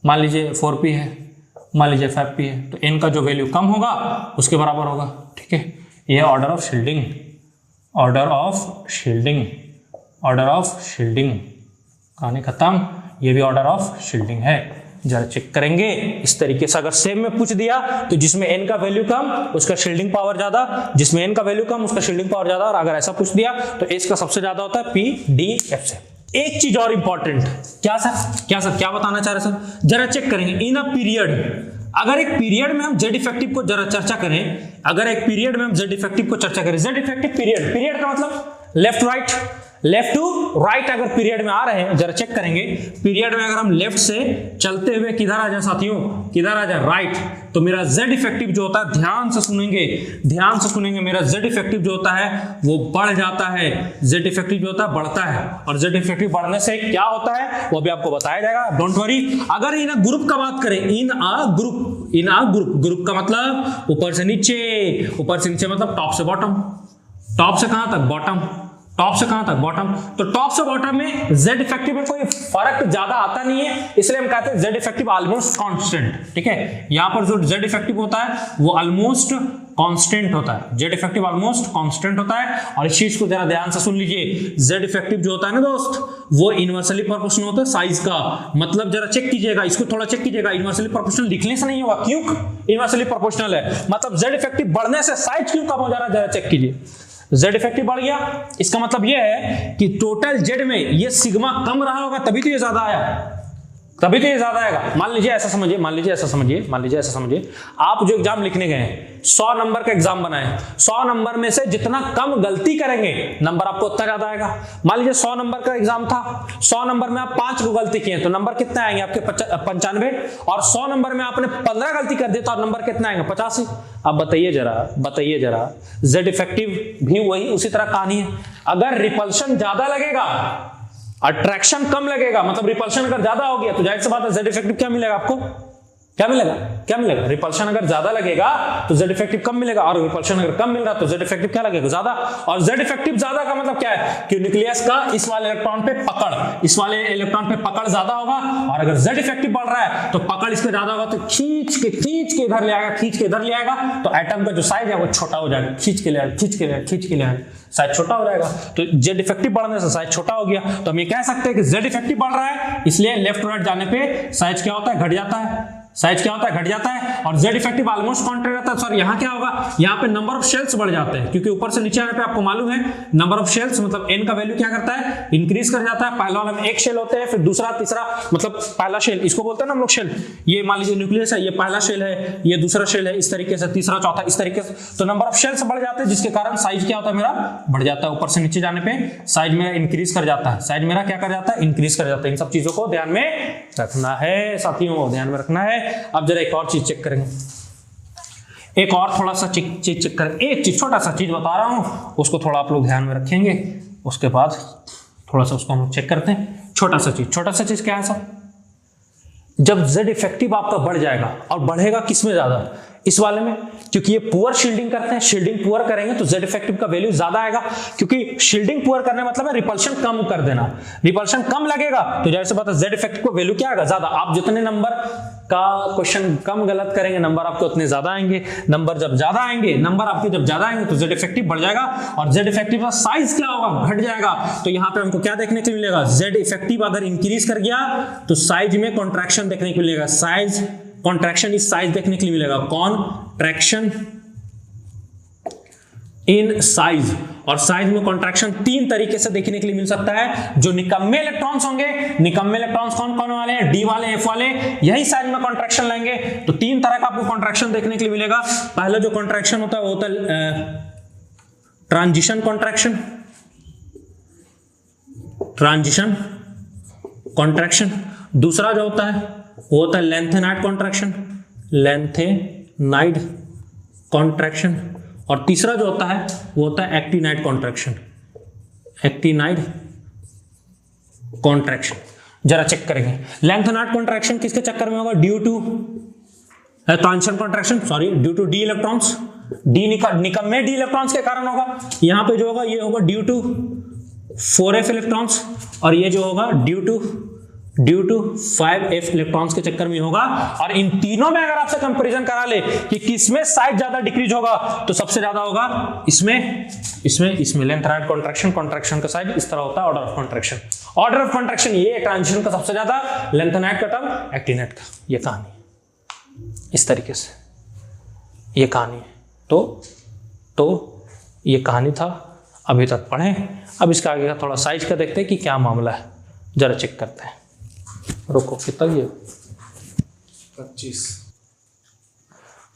मान लीजिए 4p है, मान लीजिए 5p है, तो n का जो वैल्यू कम होगा उसके बराबर होगा, ठीक है। ये ऑर्डर ऑफ शील्डिंग, कहानी खत्म। ये भी ऑर्डर ऑफ शील्डिंग है। जरा चेक करेंगे इस तरीके से, अगर सेम में पूछ दिया तो जिसमें n का वैल्यू कम उसका शील्डिंग पावर ज्यादा, जिसमें n का वैल्यू कम उसका शील्डिंग पावर ज्यादा। और अगर ऐसा पूछ दिया तो s का सबसे ज्यादा होता है P, D, F से। एक चीज और इंपॉर्टेंट, क्या बताना चाह रहे सर? जरा चेक करेंगे इन अ पीरियड, अगर एक पीरियड में हम Z इफेक्टिव को जरा चर्चा करें, Z इफेक्टिव पीरियड का मतलब लेफ्ट लेफ्ट टू राइट अगर पीरियड में आ रहे हैं, जरा चेक करेंगे, पीरियड में अगर हम लेफ्ट से चलते हुए किधर आ जाए साथियों, किधर आ जाए राइट, तो मेरा z इफेक्टिव जो होता है, ध्यान से सुनेंगे, मेरा z इफेक्टिव जो होता है वो बढ़ जाता है, z इफेक्टिव जो होता है बढ़ता है, और z इफेक्टिव बढ़ने से क्या होता है वो भी आपको बताया जाएगा, डोंट वरी। अगर इन ग्रुप का बात करें, इन अ ग्रुप का मतलब ऊपर से नीचे मतलब टॉप से बॉटम, टॉप से कहां तक बॉटम, टॉप से कहां तक बॉटम, तो टॉप से बॉटम में z इफेक्टिव में कोई फर्क ज्यादा आता नहीं है, इसलिए हम कहते हैं z इफेक्टिव ऑलमोस्ट कांस्टेंट। ठीक है, यहां पर जो z इफेक्टिव होता है वो ऑलमोस्ट कांस्टेंट होता है, z इफेक्टिव ऑलमोस्ट कांस्टेंट होता है। और इस चीज को जरा ध्यान से सुन लीजिए, z इफेक्टिव जो होता है ना दोस्त, वो इनवर्सली प्रोपोर्शनल होता है साइज का, मतलब जरा चेक कीजिएगा, इसको थोड़ा चेक कीजिएगा, इनवर्सली प्रोपोर्शनल लिखने से नहीं होगा, क्यों इनवर्सली प्रोपोर्शनल है, मतलब z इफेक्टिव बढ़ने से साइज क्यों कम हो जा रहा है, जरा चेक कीजिए, z इफेक्टिव बढ़ गया, इसका मतलब यह है कि टोटल z में ये सिग्मा कम रहा होगा, तभी तो ये ज्यादा आया, तभी तो ये ज्यादा आएगा। मान लीजिए ऐसा समझिए, आप जो एग्जाम लिखने गए हैं, 100 नंबर का एग्जाम बनाए, 100 नंबर में से जितना कम गलती करेंगे नंबर आपको उतना ज्यादा आएगा। मान लीजिए 100 नंबर का एग्जाम था, 100 नंबर में आप 5 को गलती किए तो नंबर कितना आएंगे आपके 95, और 100 नंबर में आपने 15 गलती कर दिया तो नंबर कितना आएंगे 85। अब बताइए जरा z इफेक्टिव भी वही उसी तरह कहानी है, अगर रिपल्शन ज्यादा लगेगा, अट्रैक्शन कम लगेगा, मतलब रिपल्शन अगर ज्यादा हो गया तो जाहिर सी बात है z इफेक्टिव क्या मिलेगा आपको, क्या मिलेगा, रिपल्शन अगर ज्यादा लगेगा तो z इफेक्टिव कम मिलेगा, और रिपल्शन अगर कम मिल रहा तो z इफेक्टिव क्या लगेगा ज्यादा। और z इफेक्टिव ज्यादा का मतलब क्या है कि न्यूक्लियस का इस वाले इलेक्ट्रॉन पे पकड़ ज्यादा होगा, और अगर z इफेक्टिव बढ़ रहा है तो पकड़ इसका ज्यादा होगा, तो खींच के इधर ले आएगा, तो एटम का जो साइज है वो छोटा हो जाएगा, खींच के ले आएगा, साइज छोटा हो जाएगा, तो z इफेक्टिव बढ़ने से साइज छोटा हो गया। तो हम ये कह सकते हैं कि z इफेक्टिव बढ़ रहा है, इसलिए लेफ्ट राइट जाने पे साइज क्या होता है, घट जाता है, और z इफेक्टिव ऑलमोस्ट कांस्टेंट रहता है। सॉरी, यहाँ क्या होगा, यहाँ पे नंबर ऑफ शेल्स बढ़ जाते हैं, क्योंकि ऊपर से नीचे आने पे आपको मालूम है नंबर ऑफ शेल्स मतलब n का वैल्यू क्या करता है, इंक्रीज कर जाता है। पहला वाला में एक शेल होते हैं, फिर दूसरा तीसरा, मतलब पहला शेल इसको बोलते हैं ना हम लोग शेल, ये मान लीजिए न्यूक्लियस है, ये पहला शेल है, ये दूसरा शेल है, इस तरीके से तीसरा चौथा इस तरीके से, तो नंबर ऑफ शेल्स बढ़ जाते हैं, जिसके कारण साइज क्या होता है मेरा बढ़ जाता है, ऊपर से नीचे जाने पे साइज मेरा इंक्रीज कर जाता है, साइज मेरा क्या कर जाता है, इंक्रीज कर जाता है। इन सब चीजों को ध्यान में रखना है साथियों, ध्यान में रखना है। अब जरा एक और चीज चेक करेंगे, एक और थोड़ा सा चीज चेक करें, एक चीज छोटा सा चीज बता रहा हूं, उसको थोड़ा आप लोग ध्यान में रखेंगे, उसके बाद थोड़ा सा उसको हम लोग चेक करते हैं। छोटा सा चीज क्या है सर, जब z इफेक्टिव आपका बढ़ जाएगा, और बढ़ेगा किसमें ज्यादा, इस वाले में, क्योंकि ये पुअर शील्डिंग करते हैं, शील्डिंग पुअर करेंगे तो z इफेक्टिव का वैल्यू ज्यादा आएगा, क्योंकि शील्डिंग पुअर करने मतलब है रिपल्शन कम कर देना, रिपल्शन कम लगेगा तो जाहिर सी बात है z इफेक्टिव का वैल्यू क्या आएगा ज्यादा। आप जितने नंबर का क्वेश्चन कम गलत करेंगे नंबर आपको उतने ज्यादा आएंगे, नंबर आपके जब ज्यादा आएंगे तो z इफेक्टिव बढ़ जाएगा, और z इफेक्टिव का साइज क्या होगा, घट जाएगा। तो यहाँ पे हमको क्या देखने को मिलेगा, z इफेक्टिव अगर इंक्रीज कर गया तो साइज में कॉन्ट्रैक्शन देखने को मिलेगा, साइज कॉन्ट्रैक्शन इस साइज देखने के लिए मिलेगा, कॉन्ट्रैक्शन इन साइज, और साइज में कॉन्ट्रैक्शन 3 तरीके से देखने के लिए मिल सकता है। जो निकम्मे इलेक्ट्रॉन्स होंगे, निकम्मे इलेक्ट्रॉन्स कौन वाले हैं, डी वाले, एफ वाले, यही साइज में कॉन्ट्रैक्शन लेंगे, तो 3 तरह का आपको कॉन्ट्रैक्शन देखने के लिए मिलेगा। पहला जो कॉन्ट्रैक्शन होता है वो होता है ट्रांजिशन कॉन्ट्रैक्शन, दूसरा जो होता है वो होता है लेंथेनाइड कॉन्ट्रैक्शन, और तीसरा जो होता है वो होता है एक्टिनाइड कॉन्ट्रैक्शन। जरा चेक करेंगे, लेंथेनाइड कॉन्ट्रैक्शन किसके चक्कर में होगा, due to transition contraction, sorry due to d electrons, निकम्मे डी इलेक्ट्रॉन्स के कारण होगा। यहां पे जो होगा ये होगा ड्यू टू 4f इलेक्ट्रॉन्स, और ये जो होगा ड्यू टू 5f इलेक्ट्रॉन्स के चक्कर में होगा। और इन तीनों में अगर आपसे कंपैरिजन करा ले कि किसमें साइज ज्यादा डिक्रीज होगा, तो सबसे ज्यादा होगा इसमें लेंथेनाइड कॉन्ट्रैक्शन का साइज इस तरह होता है, ऑर्डर ऑफ कॉन्ट्रैक्शन ये ट्रांजिशन का सबसे ज्यादा, लेंथेनाइड का टर्म, एक्टिनाइड का। ये कहानी है, इस तरीके से ये कहानी है। तो ये कहानी था, अभी तक पढ़ें। अब इसका आगे का थोड़ा साइज का देखते हैं कि क्या मामला है, जरा चेक करते हैं। रुको, कितना ये 25।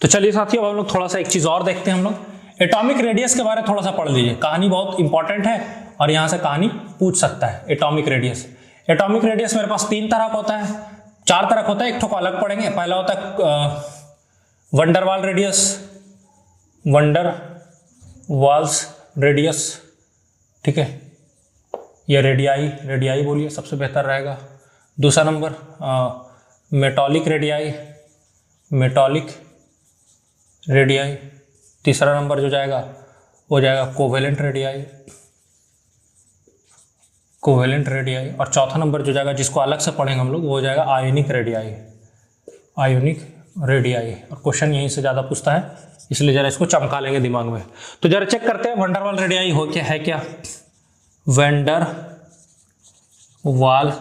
तो चलिए साथियों, अब हम लोग थोड़ा सा एक चीज और देखते हैं। हम लोग एटॉमिक रेडियस के बारे में थोड़ा सा पढ़ लीजिए, कहानी बहुत इंपॉर्टेंट है और यहाँ से कहानी पूछ सकता है। एटॉमिक रेडियस, एटॉमिक रेडियस मेरे पास 3 तरह का होता है, 4 तरह का होता है, एक ठो को अलग पढ़ेंगे। पहला होता है van der Waals radius, van der Waals radius, ठीक है, ये रेडियाई बोलिए सबसे बेहतर रहेगा। दूसरा नंबर मेटॉलिक रेडियाई, तीसरा नंबर जो जाएगा वो जाएगा कोवेलेंट रेडियाई, और चौथा नंबर जो जाएगा जिसको अलग से पढ़ेंगे हम लोग वो जाएगा आयोनिक रेडियाई। और क्वेश्चन यहीं से ज़्यादा पूछता है, इसलिए जरा इसको चमका लेंगे दिमाग में। तो जरा चेक करते हैं वंडरवाल रेडियाई हो क्या है। क्या वंडर वाल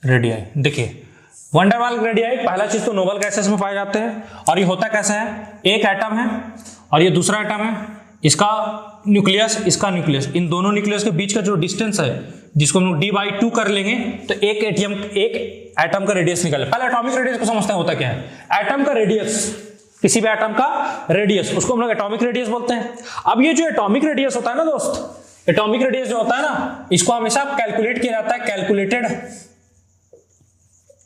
रेडियाई, देखिए वंडरवाल रेडियाई पहला चीज तो नोबल गैसेस में पाए जाते हैं। और ये होता कैसे है, एक एटम है और ये दूसरा एटम है, इसका न्यूक्लियस इसका न्यूक्लियस, इन दोनों न्यूक्लियस के बीच का जो डिस्टेंस है जिसको हम लोग d/2 कर लेंगे तो एक एटम का रेडियस निकले। पहले एटॉमिक रेडियस को समझते हैं होता क्या है। एटम का रेडियस, किसी भी एटम का रेडियस, उसको हम लोग एटॉमिक रेडियस बोलते हैं। अब ये जो एटॉमिक रेडियस होता है ना दोस्त, एटॉमिक रेडियस जो होता है ना, इसको हमेशा कैलकुलेट किया जाता है, कैलकुलेटेड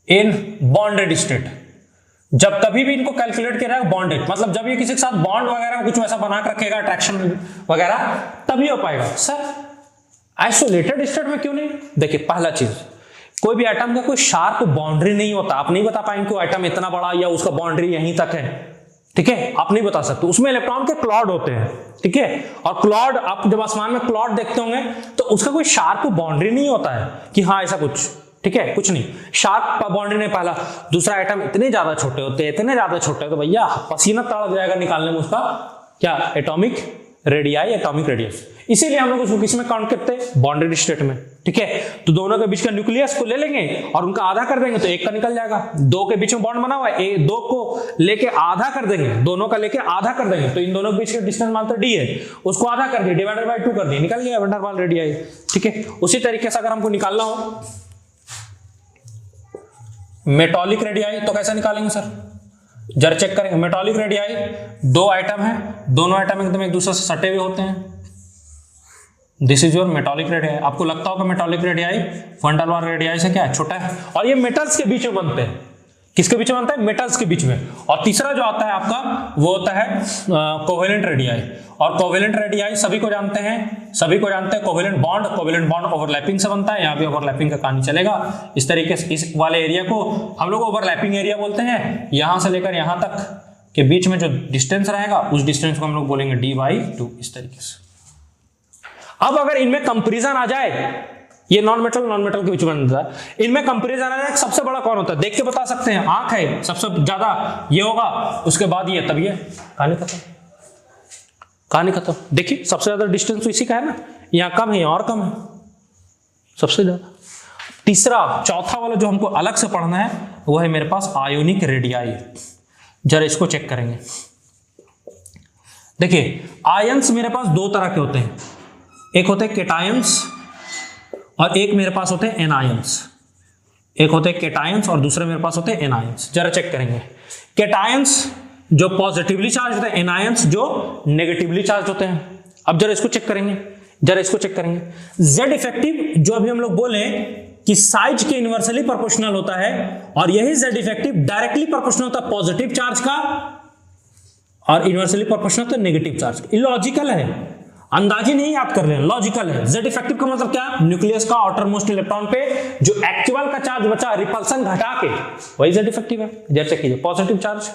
इन बॉन्डेड स्टेट। जब कभी भी इनको कैलकुलेट किया जाएगा बॉन्डेड, मतलब जब ये किसी के साथ बॉन्ड वगैरह कुछ वैसा बना कर रखेगा, अट्रैक्शन वगैरह, तभी हो पाएगा। सर आइसोलेटेड स्टेट में क्यों नहीं? देखिए पहला चीज, कोई भी एटम का कोई शार्प बाउंड्री नहीं होता। आप नहीं बता पाएंगे कि एटम इतना बड़ा या उसका बाउंड्री यहीं तक है, ठीक है, आप नहीं बता सकते। उसमें इलेक्ट्रॉन के क्लॉड होते हैं, ठीक है, और क्लॉड, आप जब आसमान में क्लॉड देखते होंगे तो उसका कोई शार्प बाउंड्री नहीं होता है कि हाँ ऐसा कुछ, ठीक है, कुछ नहीं, शार्प बाउंड्री नहीं। पहला, दूसरा एटम इतने ज्यादा छोटे होते हैं, इतने ज्यादा छोटे, तो भैया पसीना तड़प जाएगा निकालने में उसका क्या, एटॉमिक रेडियाई, एटॉमिक रेडियस। इसीलिए हम लोग उसको किस में काउंट करते हैं, बॉन्डेड स्टेट में, ठीक है। तो दोनों के बीच का न्यूक्लियस को ले लेंगे और उनका आधा कर देंगे तो एक का निकल जाएगा। दो के बीच में बॉन्ड बना हुआ है, दो को लेके आधा कर देंगे, दोनों का लेके आधा कर देंगे, तो इन दोनों के बीच का डिस्टेंस मानते डी है, उसको आधा कर दिया, डिवाइडेड बाय 2 कर दिया, निकल गया वंडरवाल रेडियाई, ठीक है। उसी तरीके से अगर हमको निकालना हो मेटॉलिक रेडियाई तो कैसे निकालेंगे सर, जरा चेक करेंगे। मेटॉलिक रेडियाई, दो आइटम है, दोनों आइटम एकदम एक दूसरे से सटे हुए होते हैं, दिस इज योर मेटॉलिक रेडियाई। आपको लगता होगा मेटॉलिक रेडियाई वंडरवाल रेडियाई से क्या है, छोटा है, और ये मेटल्स के बीच में बनते हैं। किसके बीच में बनता है, मेटल्स के बीच में। और तीसरा जो आता है आपका वो होता है कोवेलेंट रेडियाई। और कोवेलेंट रेडियाई सभी को जानते हैं, कोवेलेंट बॉन्ड ओवरलैपिंग से बनता है। यहाँ पे ओवरलैपिंग का कहानी चलेगा। इस तरीके से इस वाले एरिया को हम लोग ओवरलैपिंग एरिया बोलते हैं। यहां से लेकर यहां तक के बीच में जो डिस्टेंस रहेगा उस डिस्टेंस को हम लोग बोलेंगे d/2, इस तरीके से। अब अगर इनमें कंपेरिजन आ जाए, ये नॉन मेटल के बीच में बनता है, इनमें कंपेरिजन आ जाए, सबसे बड़ा कौन होता है, देख के बता सकते हैं। आंख है सबसे ज्यादा, ये होगा, उसके बाद ये, तब ये, कहानी खत्म। देखिए सबसे ज्यादा डिस्टेंस तो इसी का है ना, यहाँ कम है, और कम है सबसे ज्यादा। तीसरा, चौथा वाला जो हमको अलग से पढ़ना है वो है मेरे पास आयोनिक रेडियाई। जरा इसको चेक करेंगे। देखिए आयंस मेरे पास दो तरह के होते हैं, एक होते हैं केटायंस और एक मेरे पास होते हैं एनायंस। एक होते हैं केटायंस और दूसरे मेरे पास होते हैं एनायंस। जरा चेक करेंगे। केटायंस जो पॉजिटिवली चार्ज होते हैं, एनायंस जो नेगेटिवली चार्ज होते हैं। अब जरा इसको चेक करेंगे, जेड इफेक्टिव जो अभी हम लोग बोले कि साइज के इनवर्सली प्रोपोर्शनल होता है, और यही जेड इफेक्टिव डायरेक्टली प्रोपोर्शनल होता है पॉजिटिव चार्ज का, और इनवर्सली प्रोपोर्शनल होता है नेगेटिव चार्ज का। लॉजिकल है, अंदाजी नहीं याद कर रहे हैं, लॉजिकल है। जेड इफेक्टिव का मतलब क्या, न्यूक्लियस का आउटर मोस्ट इलेक्ट्रॉन पे जो एक्चुअल का चार्ज बचा, रिपल्सन घटा के, वही जेड इफेक्टिव है। जैसे कीजिए, पॉजिटिव चार्ज,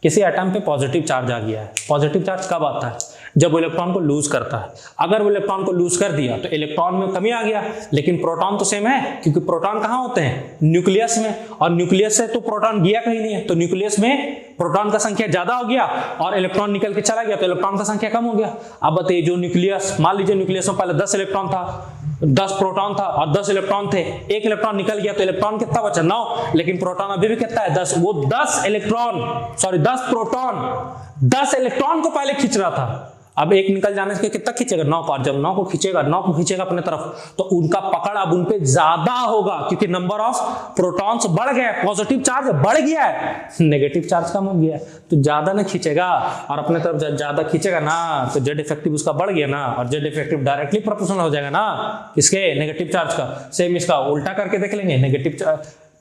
किसी एटम पे पॉजिटिव चार्ज आ गया है। पॉजिटिव चार्ज कब आता है, जब वो इलेक्ट्रॉन को लूज करता है। अगर वो इलेक्ट्रॉन को लूज कर दिया तो इलेक्ट्रॉन में कमी आ गया, लेकिन प्रोटॉन तो सेम है, क्योंकि प्रोटॉन कहाँ होते हैं, न्यूक्लियस में, और न्यूक्लियस से तो प्रोटॉन गया कहीं नहीं है, तो न्यूक्लियस में प्रोटॉन का संख्या ज्यादा हो गया और इलेक्ट्रॉन निकल के चला गया, तो इलेक्ट्रॉन का संख्या कम हो गया। अब बताइए, जो न्यूक्लियस, मान लीजिए न्यूक्लियस में पहले 10 इलेक्ट्रॉन था, 10 प्रोटॉन था और 10 इलेक्ट्रॉन थे, एक इलेक्ट्रॉन निकल गया तो इलेक्ट्रॉन कितना बचा, 9, लेकिन प्रोटॉन अभी भी कितना है, 10। वो 10 प्रोटॉन 10 इलेक्ट्रॉन को पहले खींच रहा था, अब एक निकल जाने से कितना खींचेगा 9 को, और जब 9 को खींचेगा अपने तरफ तो उनका पकड़ अब उनपे ज्यादा होगा क्योंकि नंबर ऑफ प्रोटॉन्स बढ़ गया, पॉजिटिव चार्ज बढ़ गया है, नेगेटिव चार्ज कम हो गया है, तो ज्यादा ना खींचेगा और अपने तरफ ज्यादा खींचेगा ना तो जेड इफेक्टिव उसका बढ़ गया ना, और जेड इफेक्टिव डायरेक्टली प्रोपोर्शनल हो जाएगा ना किसके, नेगेटिव चार्ज का। सेम इसका उल्टा करके देख लेंगे, नेगेटिव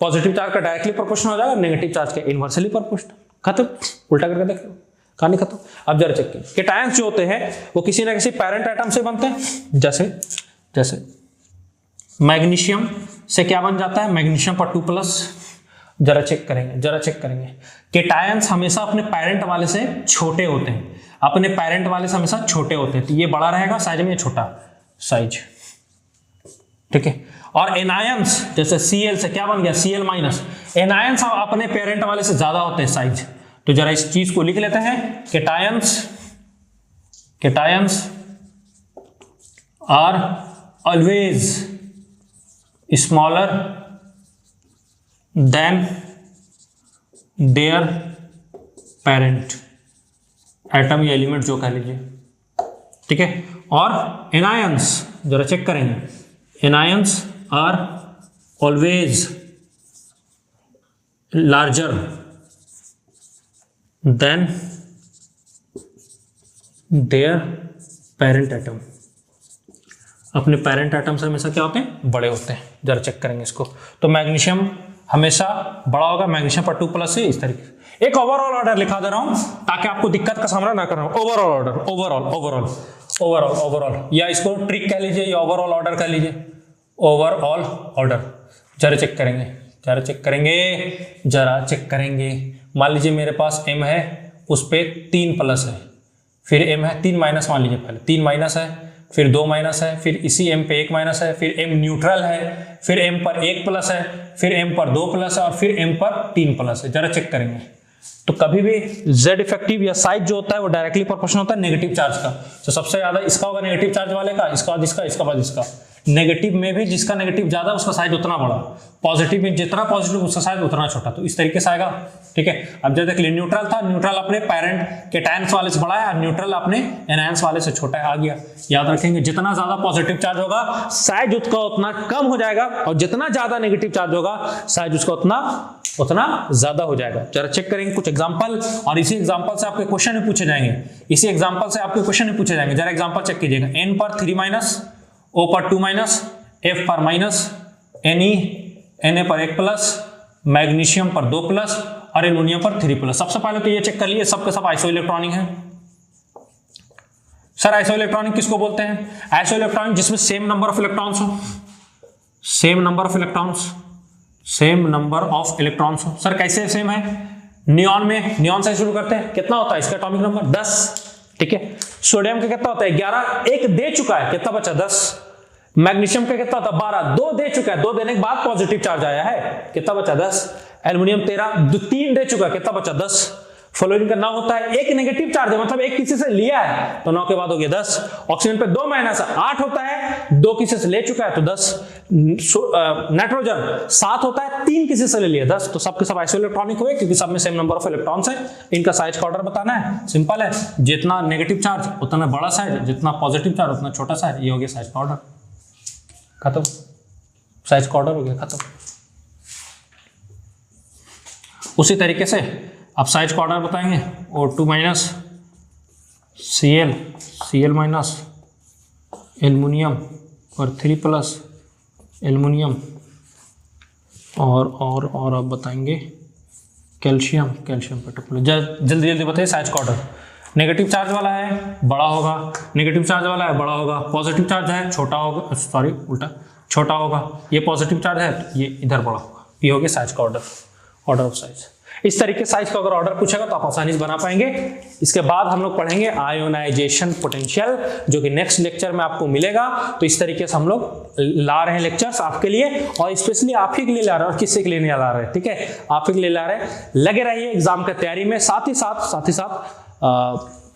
पॉजिटिव चार्ज का डायरेक्टली प्रोपोर्शनल हो जाएगा, नेगेटिव चार्ज के इनवर्सली प्रोपोर्शनल। खत्म, उल्टा करके देख लो, कहानी खत्म। अब जरा चेक कीजिए, केटायंस जो होते हैं वो किसी ना किसी पेरेंट एटम से बनते हैं, जैसे मैग्नीशियम से क्या बन जाता है, मैग्नीशियम पर 2+। जरा चेक करेंगे केटायंस हमेशा अपने पेरेंट वाले से छोटे होते हैं, अपने पेरेंट वाले से हमेशा छोटे होते हैं, तो ये बड़ा रहेगा साइज में, ये छोटा साइज, ठीक है। और एनायंस जैसे Cl से क्या बन गया, Cl-। एनायंस अपने पेरेंट वाले से ज्यादा होते हैं साइज, तो जरा इस चीज को लिख लेते हैं, cations are always smaller than their parent atom या एलिमेंट जो कह लीजिए, ठीक है। और एनायंस जरा चेक करेंगे, anions are always larger than their parent atom, अपने पेरेंट एटम से हमेशा क्या होते हैं, बड़े होते हैं। जरा चेक करेंगे इसको, तो मैग्नीशियम हमेशा बड़ा होगा, मैग्नीशियम पर 2+ से इस तरीके से। एक ओवरऑल ऑर्डर लिखा दे रहा हूं ताकि आपको दिक्कत का सामना ना करना हो। ओवरऑल ऑर्डर, ओवरऑल, या इसको ट्रिक कह लीजिए या ओवरऑल ऑर्डर कह लीजिए, ओवरऑल ऑर्डर। जरा चेक करेंगे, मान लीजिए मेरे पास m है, उस पर 3+ है, फिर m है 3- मान लीजिए, पहले 3- है, फिर 2- है, फिर इसी m पे 1- है, फिर m न्यूट्रल है, फिर m पर 1+ है, फिर m पर 2+ है, और फिर m पर 3+ है। जरा चेक करेंगे, तो कभी भी z इफेक्टिव या साइज जो होता है वो डायरेक्टली प्रोपोर्शनल होता है नेगेटिव चार्ज का, तो सबसे ज्यादा इसका होगा नेगेटिव चार्ज वाले का, इसका बाद इसका। नेगेटिव में भी जिसका नेगेटिव ज्यादा उसका साइज उतना बड़ा, पॉजिटिव में जितना पॉजिटिव उसका साइज उतना छोटा, तो इस तरीके से आएगा, ठीक है। अब जब देख लिए न्यूट्रल था, न्यूट्रल अपने पेरेंट केटायंस वाले से बड़ा है और न्यूट्रल अपने एनायंस वाले से छोटा है, आ गया। याद रखेंगे, जितना ज्यादा पॉजिटिव चार्ज होगा साइज उसका उतना कम हो जाएगा, और जितना ज्यादा नेगेटिव चार्ज होगा साइज उसका उतना ज्यादा हो जाएगा। जरा चेक करेंगे कुछ एग्जांपल, और इसी एग्जांपल से आपके क्वेश्चन भी पूछे जाएंगे, जरा एग्जांपल चेक कीजिएगा। n पर 3-, O पर 2-, F पर -, Na पर 1+, मैग्नीशियम पर 2+, और एल्युमिनियम पर 3+। सबसे पहले तो ये चेक कर लिए सबके सब आइसो इलेक्ट्रॉनिक है। सर आइसो इलेक्ट्रॉनिक किसको बोलते हैं, आइसो इलेक्ट्रॉनिक जिसमें सेम नंबर ऑफ इलेक्ट्रॉन्स हो, सेम नंबर ऑफ इलेक्ट्रॉन्स हो। सर कैसे सेम है, नियॉन से शुरू करते हैं, कितना होता है इसका एटॉमिक नंबर 10, ठीक है। सोडियम का कितना होता है 11, एक दे चुका है, कितना बचा 10। मैग्नीशियम का कितना होता है 12, 2 दे चुका है, 2 देने के बाद पॉजिटिव चार्ज आया है, कितना बचा 10। एल्युमिनियम 13, 3 दे चुका है, कितना बचा 10। फ्लोरीन का 9 होता है, एक नेगेटिव चार्ज है, मतलब एक किसी से लिया है तो 9 के बाद हो गया 10। ऑक्सीजन पे 2- 8 होता है, 2 किसी से ले चुका है तो 10। नाइट्रोजन 7 होता है, 3 किसी से ले लिया 10। तो सबके सब आइसो इलेक्ट्रॉनिक हुए क्योंकि सब में सेम नंबर ऑफ इलेक्ट्रॉन्स है। इनका साइज का ऑर्डर बताना है, सिंपल है, जितना नेगेटिव चार्ज उतना बड़ा साइज, जितना पॉजिटिव चार्ज उतना छोटा साइज। ये हो गया साइज का ऑर्डर, खत्म, साइज का ऑर्डर हो गया खत्म। उसी तरीके से अब साइज का ऑर्डर बताएंगे, O2-, Cl-, एल्युमिनियम और 3+ एल्युमिनियम, और अब बताएंगे कैल्शियम पर 2+। जल्दी बताइए साइज का ऑर्डर। नेगेटिव चार्ज वाला है बड़ा होगा, नेगेटिव चार्ज वाला है बड़ा होगा, पॉजिटिव चार्ज है छोटा होगा, सॉरी उल्टा, छोटा होगा। ये पॉजिटिव चार्ज है तो ये इधर बड़ा होगा। ये हो गया साइज का ऑर्डर ऑफ साइज। इस तरीके साइज का अगर ऑर्डर पूछेगा तो आप आसानी से बना पाएंगे। इसके बाद हम लोग पढ़ेंगे आयोनाइजेशन पोटेंशियल, जो कि नेक्स्ट लेक्चर में आपको मिलेगा। तो इस तरीके से हम लोग ला रहे हैं लेक्चर्स आपके लिए, और स्पेशली आप ही के लिए ला रहे हैं, और किससे के लिए नहीं ला रहे हैं, ठीक है, आप ही के लिए ला रहे हैं। लगे रहिए एग्जाम की तैयारी में, साथ ही साथ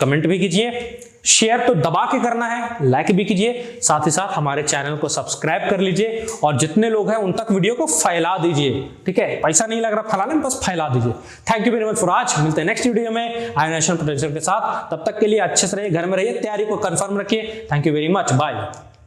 कमेंट भी कीजिए। शेयर तो दबा के करना है, लाइक भी कीजिए, साथ ही साथ हमारे चैनल को सब्सक्राइब कर लीजिए और जितने लोग हैं उन तक वीडियो को फैला दीजिए। ठीक है, पैसा नहीं लग रहा फैलाने में, बस फैला दीजिए। Thank you very much for आज। मिलते हैं नेक्स्ट वीडियो में आयोनाइजेशन पोटेंशियल के साथ। तब तक के लिए अच्छे से रहिए, घर में रहिए, तैयारी को कंफर्म रखिए। Thank you very much, bye.